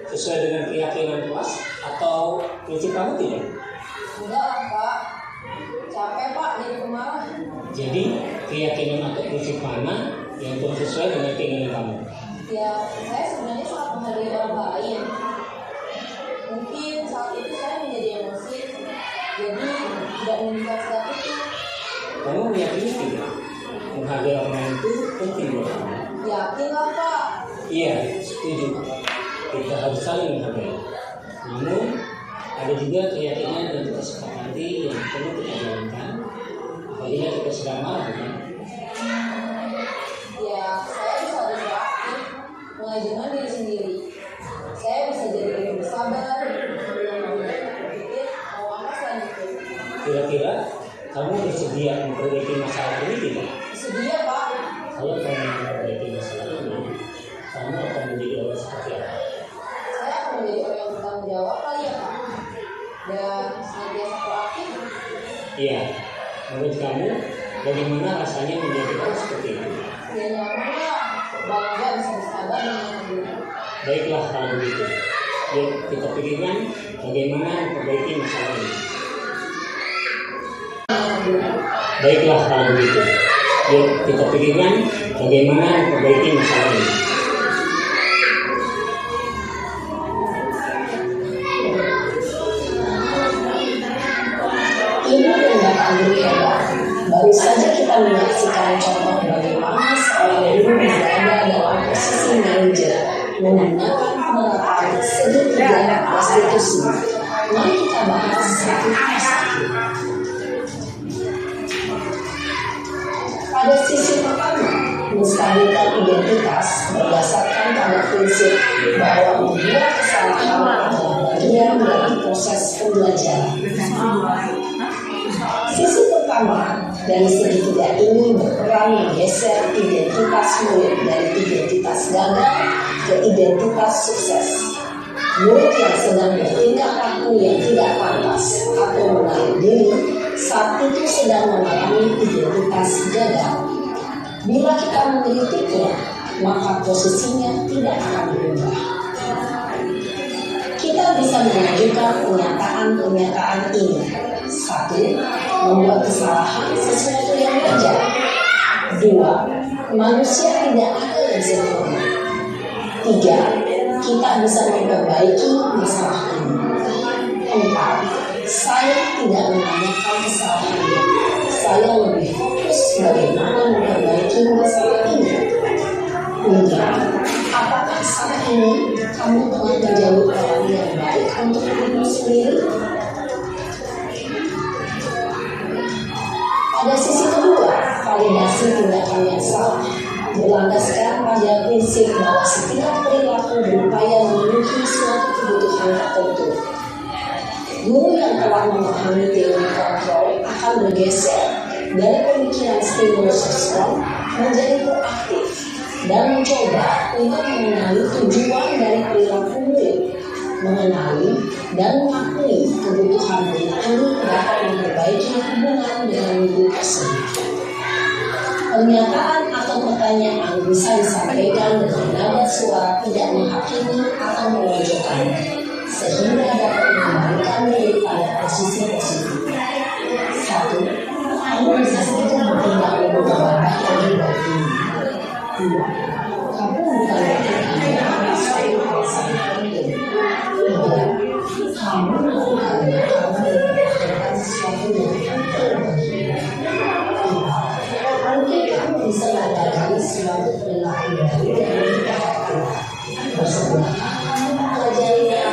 sesuai dengan keyakinan kelas atau prinsip kamu tidak? Enggak lah Pak. Capek Pak jadi pemarah. Jadi keyakinan atau prinsip mana yang sesuai dengan keinginan kamu? Ya, saya sebenarnya sangat menghargai orang lain. Mungkin saat itu saya menjadi emosi, jadi tidak menyimpan sikap itu. Kamu meyakini tidak? Menghargai orang lain itu penting buat kamu. Yakin lah Pak. Iya, setuju. Kita harus saling menghargai. Namun ada juga keyakinan dan kita sepakati yang perlu kita jalankan. Apabila kita sedang marah, kan? Ya, saya bisa beraktif, mengajukan diri sendiri. Saya bisa jadi lebih bersabar, berpikir mau apa selanjutnya. Kira-kira kamu bersedia memperbaiki masalah ini tidak? Bersedia Pak. Kalau kamu memperbaiki masalah ini, kamu akan menjadi orang seperti apa? Saya akan menjadi orang yang bertanggung jawab kali ya Pak. Dan senantiasa proaktif. Iya, menurut kamu bagaimana rasanya menjadi orang seperti itu? Ya nyaman lah, bangga bisa bersabar dengan sendiri. Baiklah kalau begitu. Yuk kita pikirkan bagaimana memperbaiki masalah ini. Baiklah kalau begitu. Yuk kita pikirkan bagaimana memperbaiki masalah ini. Ini tindakan guru hebat. Baru saja kita menyaksikan contoh bagaimana seorang guru berada dalam posisi manajer menggunakan penerapan segitiga restitusi. Mari kita bahas satu persatu. Pada sisi pertama, menstabilkan identitas berdasarkan pada prinsip bahwa membuat kesalahan adalah bagian dari proses pembelajaran. Sisi pertama dari segitiga ini berperan menggeser identitas murid dari identitas gagal ke identitas sukses. Murid yang sedang bertingkah laku yang tidak pantas atau menarik diri saat itu sedang mengalami identitas gagal. Bila kita mengkritiknya, maka posisinya tidak akan berubah. Kita bisa mengajukan pernyataan-pernyataan ini. 1. Membuat kesalahan sesuatu yang wajar. 2. Manusia tidak ada yang sempurna. 3. Kita bisa memperbaiki masalah ini. 4. Saya tidak menanyakan kesalahannya. Saya lebih fokus bagaimana memperbaiki masalah ini. 5. Apakah saat ini kamu telah menjadi orang yang baik untuk dirimu sendiri? Pada sisi kedua, validasi tindakan yang salah berlandaskan pada prinsip bahwa setiap perilaku berupaya memenuhi suatu kebutuhan tertentu. Guru yang telah memahami teori kontrol akan bergeser dari pemikiran stimulus respon menjadi proaktif dan mencoba untuk mengenali tujuan dari perilaku murid, mengenali dan mengakui kebutuhan murid ini dapat memperbaiki hubungan dengan murid tersebut. Pernyataan atau pertanyaan bisa disampaikan dengan nada suara tidak menghakimi atau memojokkan, sehingga dapat mengembalikan murid pada posisi positif. 1. Kamu bisa saja bertindak lebih berbahaya lagi dari ini. 2. Kamu bukan melakukannya karena suatu alasan penting. 3. Kamu melakukannya karena memperhatikan sesuatu yang penting bagimu. 4. Mungkin kamu bisa mempelajari suatu perilaku baru yang tidak akurat. Bersediakah kamu mempelajarinya?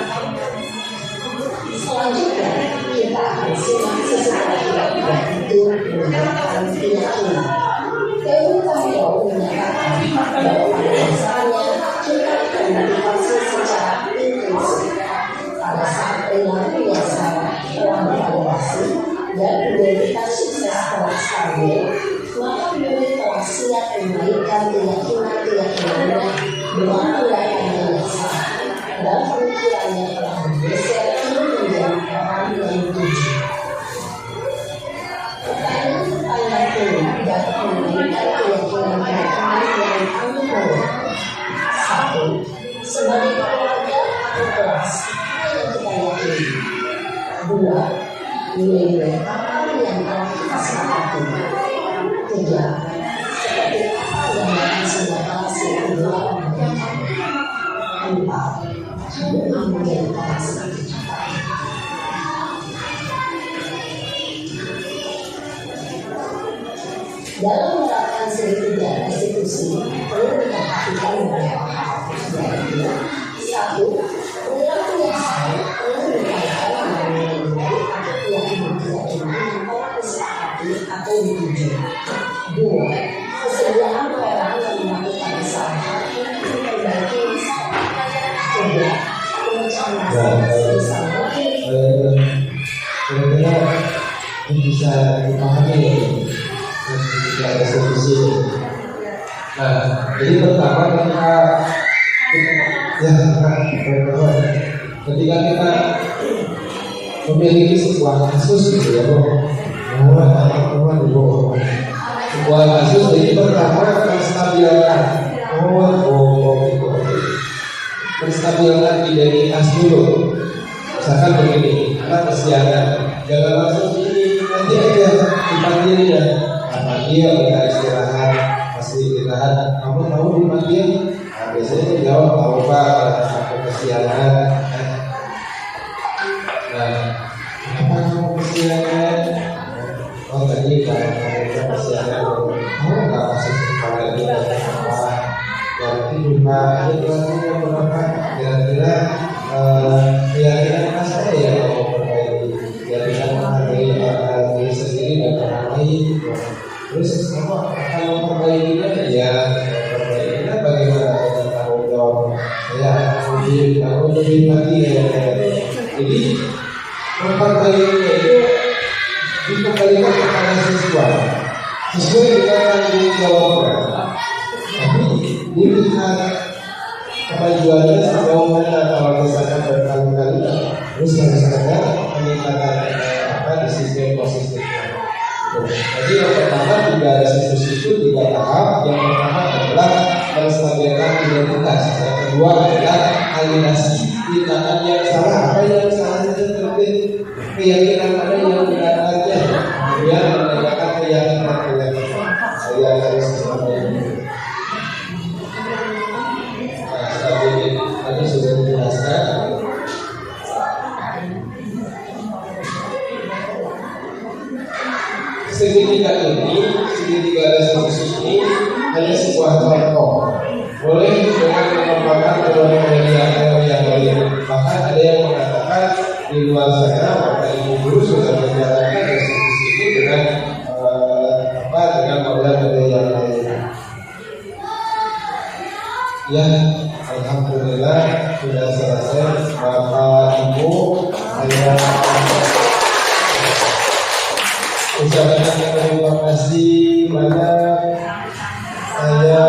Selanjutnya, kita akan simak sisi terakhir yaitu menggunakan keyakinan. Teori kontrol menyatakan bahwa pada dasarnya kita termotivasi secara intensif. Pada saat perilaku yang salah telah divalidasi dan identitas sukses telah stabil, maka murid telah siap menaikkan keyakinan-keyakinannya dengan tindakan yang salah dan pemikirannya telah bergeser menjadi orang yang tujuh. Pertanyaan ini dapat menaikkan keyakinan-keyakinan yang ambigu. 1. Sebagai keluarga atau kelas yang kita yakini. 2. Nilai-nilai apa yang telah kita sepakati. 3. Seperti apa yang akan sebatasi kedua mereka. 4. Kamu menjadi perasaan kita. Dalam menerapkan segitiga restitusi perlu diperhatikan beberapa hal, yaitu 1. Perilaku yang salah perlu dikaitkan dengan nilai-nilai atau keyakinan-keyakinan yang telah disepakati atau dituju. 2. Kesediaan orang yang melakukan kesalahan untuk memperbaiki masalah. 3. Pemecahan masalah sebisa mungkin. Kira-kira bisa dipahami ya, ketika restitusi. Nah, jadi pertama ketika kita memiliki sebuah kasus gitu ya, sebuah kasus, jadi pertama menstabilkan, menstabilkan identitas dulu. Misalkan begini, anak kesiangan, jangan langsung ini nanti aja dipanggil ya. Dia kita istirahat, pasti istirahat. Kamu tahu dipanggil? Nah, biasanya jawab tahu Pak, aku kesiangan. Nah, kenapa kamu kesiangan? Oh tadi kamu kesiangan. Kamu nggak masuk kepala ini apa? Berarti juga ada keluarga berapa? Kira-kira keyakinan saya ya mau perbaiki. Keyakinan menghargai diri sendiri dan orang lain. Terus kalau perbaikinya ya perbaikinya bagaimana dengan tanggung jawab saya lebih lagi ya. Jadi memperbaikinya itu dikembalikan kepada siswa sesuai dengan tanggung jawabnya. Tapi dilihat kemajuannya sejauh mana. Kalau misalkan berkali-kali terus harus ada peningkatan di sisi positifnya. Jadi yang pertama juga restitusi itu 3 tahap. Yang pertama adalah menstabilkan identitas. Yang kedua adalah alienasi tindakan yang salah. Apa yang salahnya seperti keyakinan ada yang benar aja. Kemudian menegakkan keyakinan saya harus seperti ini. Nah, seperti ini tadi sudah dijelaskan. Segitiga restitusi ini hanya sebuah contoh. Boleh dengan merupakan teori yang lain. Bahkan ada yang mengatakan di luar sana Bapak Ibu guru sudah menjalankan restitusi ini dengan model yang lain. Ya, alhamdulillah sudah selesai. Bapak Ibu, saya ucapkan terima kasih banyak. Saya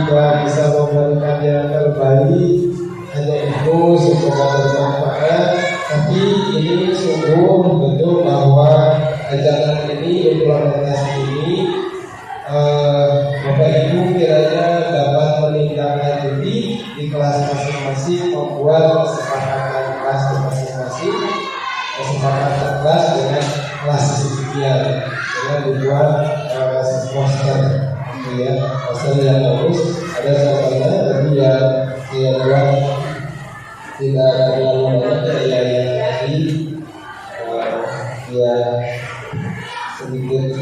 tidak bisa memberikan yang terbaik, hanya itu semoga bermanfaat. Tapi ini sungguh betul bahwa ajaran ini, implementasi ini, Bapak Ibu kiranya dapat menindaklanjuti di kelas masing-masing, membuat kesepakatan kelas masing-masing, kesepakatan kelas dengan kelas sekian, dengan dibuat poster, ya, poster yang bagus. Ada contohnya tadi yang saya buat tidak terlalu banyak ya, yang tadi ya sedikit.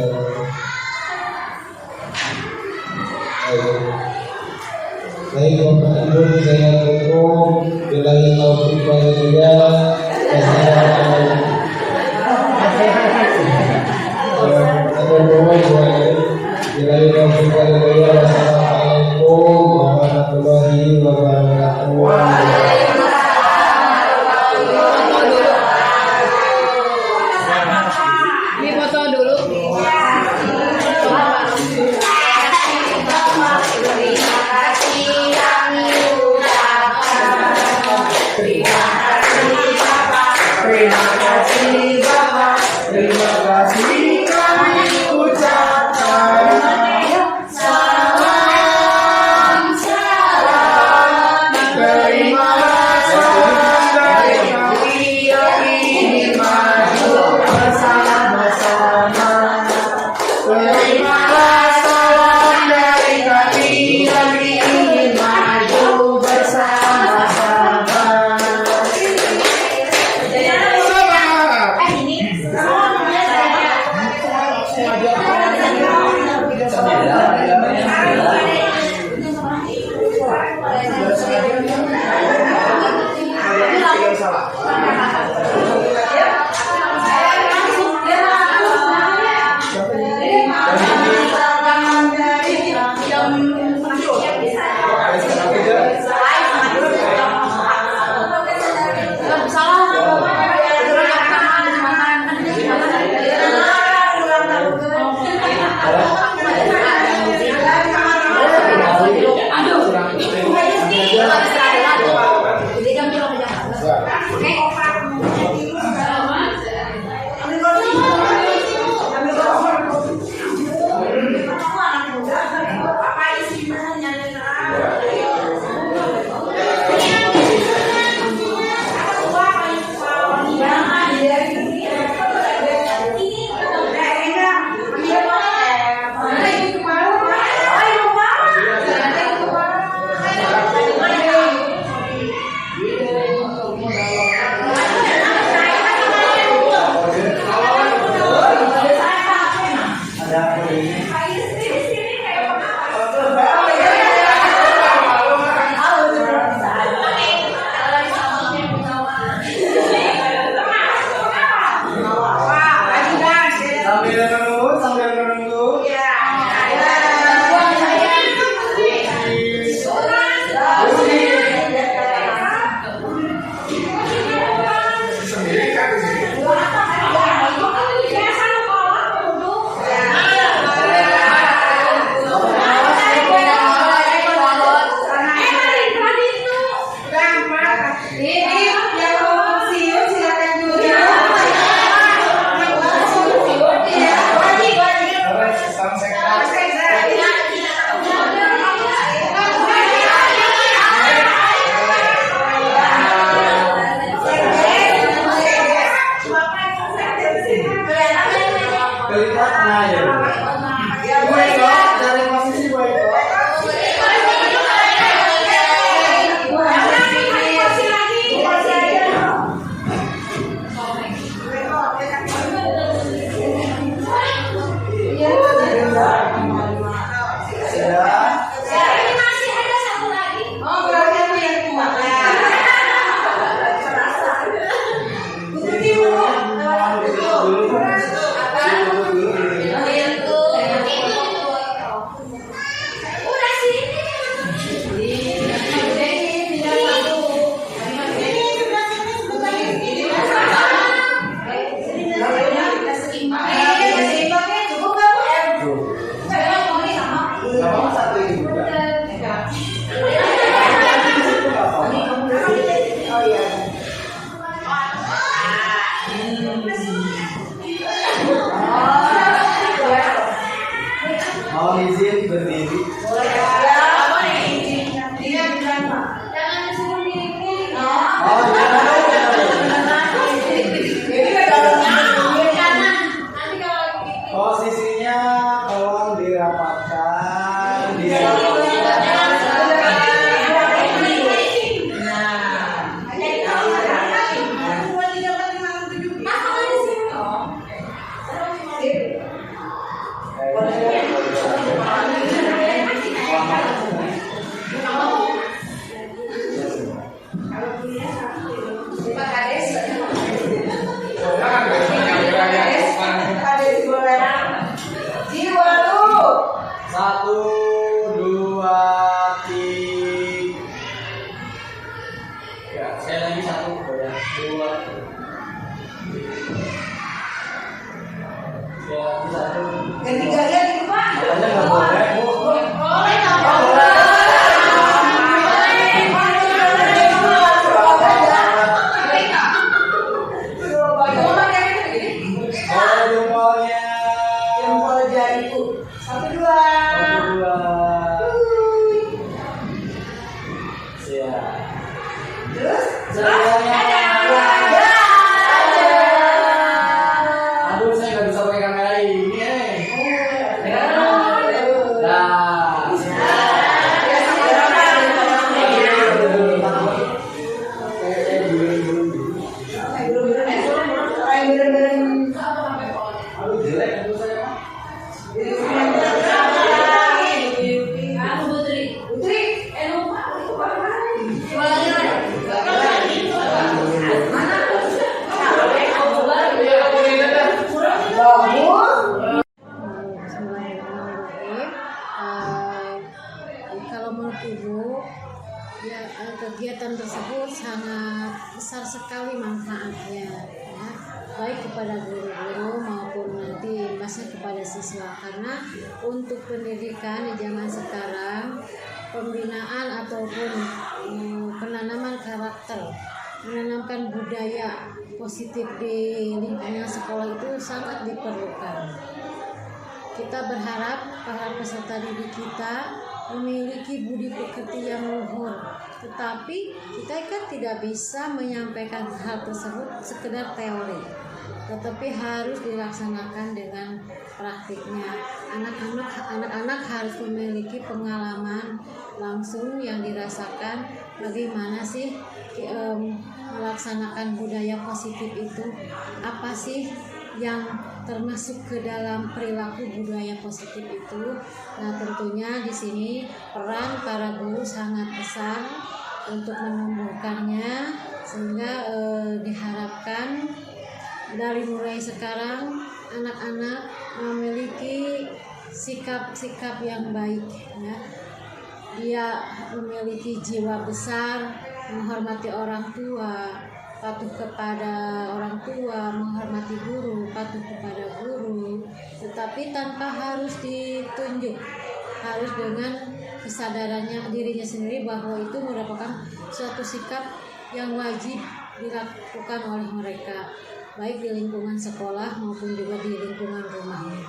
Baik Bapak Ibu, saya tutup. Billahi taufiq wal hidayah. Wassalamualaikum warahmatullahi wabarakatuh. Ini foto dulu. Oh iya. Mau izin berdiri? Posisinya tolong dirapatkan. Satu, dua, tiga. Ya, saya lagi satu, ya. Dua. Ya, satu. Ketiganya di depan. Katanya nggak boleh, Bu. Boleh nggak boleh? Boleh jempolnya. Jempol jariku. Satu dua. Satu, dua. Siap. Terus? Semuanya. Aduh, saya nggak bisa pakai kamera ini. Nah. Aduh, jelek aku saya. Bismillahirrahmanirrahim. Kalau menurut Ibu, ya kegiatan tersebut sangat besar sekali manfaatnya, ya, baik kepada guru-guru maupun nanti imbasnya kepada siswa. Karena untuk pendidikan di zaman sekarang, pembinaan ataupun penanaman karakter, menanamkan budaya positif di lingkungan sekolah itu sangat diperlukan. Kita berharap para peserta didik kita memiliki budi pekerti yang luhur, tetapi kita kan tidak bisa menyampaikan hal tersebut sekedar teori, tetapi harus dilaksanakan dengan praktiknya. Anak-anak harus memiliki pengalaman langsung yang dirasakan bagaimana sih melaksanakan budaya positif itu, apa sih yang termasuk ke dalam perilaku budaya positif itu. Nah, tentunya di sini peran para guru sangat besar untuk menumbuhkannya, sehingga diharapkan dari mulai sekarang anak-anak memiliki sikap-sikap yang baik, ya. Dia memiliki jiwa besar, menghormati orang tua, patuh kepada orang tua, menghormati guru, patuh kepada guru, tetapi tanpa harus ditunjuk, harus dengan kesadarannya dirinya sendiri bahwa itu merupakan suatu sikap yang wajib dilakukan oleh mereka, baik di lingkungan sekolah maupun juga di lingkungan rumahnya.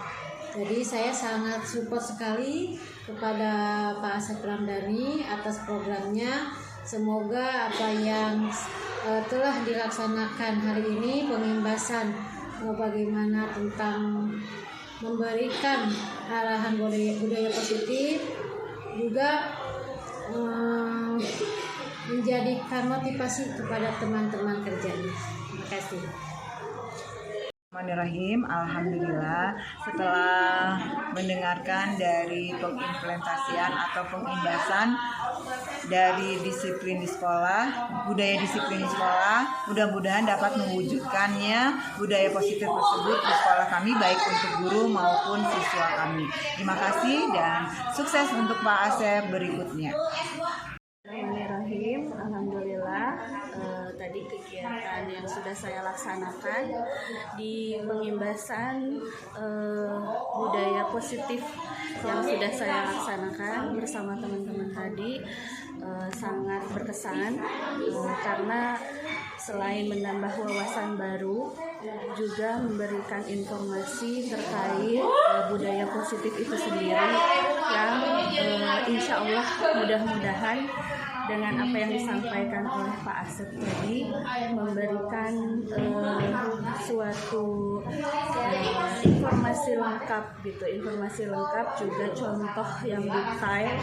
Jadi saya sangat support sekali kepada Pak Asep Ramdhani atas programnya. Semoga apa yang telah dilaksanakan hari ini, pengimbasan bagaimana tentang memberikan arahan budaya positif, juga menjadikan motivasi kepada teman-teman kerjanya. Terima kasih. Bismillahirrahmanirrahim. Alhamdulillah, setelah mendengarkan dari pengimplementasian atau pengimbasan dari disiplin di sekolah, budaya disiplin di sekolah, mudah-mudahan dapat mewujudkannya budaya positif tersebut di sekolah kami, baik untuk guru maupun siswa kami. Terima kasih dan sukses untuk Pak Asep berikutnya. Bismillahirrahmanirrahim. Alhamdulillah, tadi kegiatan yang sudah saya laksanakan di pengimbasan budaya positif yang sudah saya laksanakan bersama teman-teman tadi sangat berkesan karena selain menambah wawasan baru, juga memberikan informasi terkait budaya positif itu sendiri yang insya Allah mudah-mudahan dengan apa yang disampaikan oleh Pak Asep tadi memberikan suatu informasi lengkap gitu, informasi lengkap juga contoh yang detail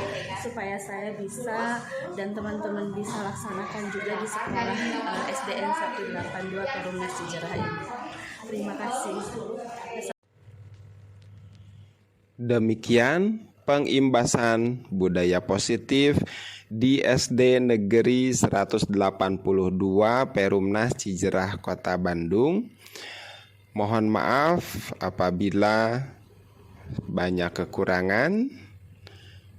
supaya saya bisa dan teman-teman bisa laksanakan juga di sekolah SDN 182 Perumnas Cijerah ini. Terima kasih. Demikian pengimbasan budaya positif di SD Negeri 182 Perumnas Cijerah Kota Bandung. Mohon maaf apabila banyak kekurangan.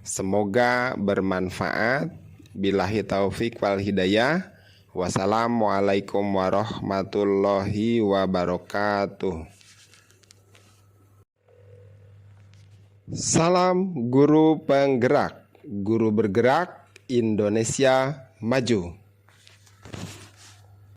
Semoga bermanfaat. Billahi taufik wal hidayah. Wassalamualaikum warahmatullahi wabarakatuh. Salam guru penggerak, guru bergerak, Indonesia maju.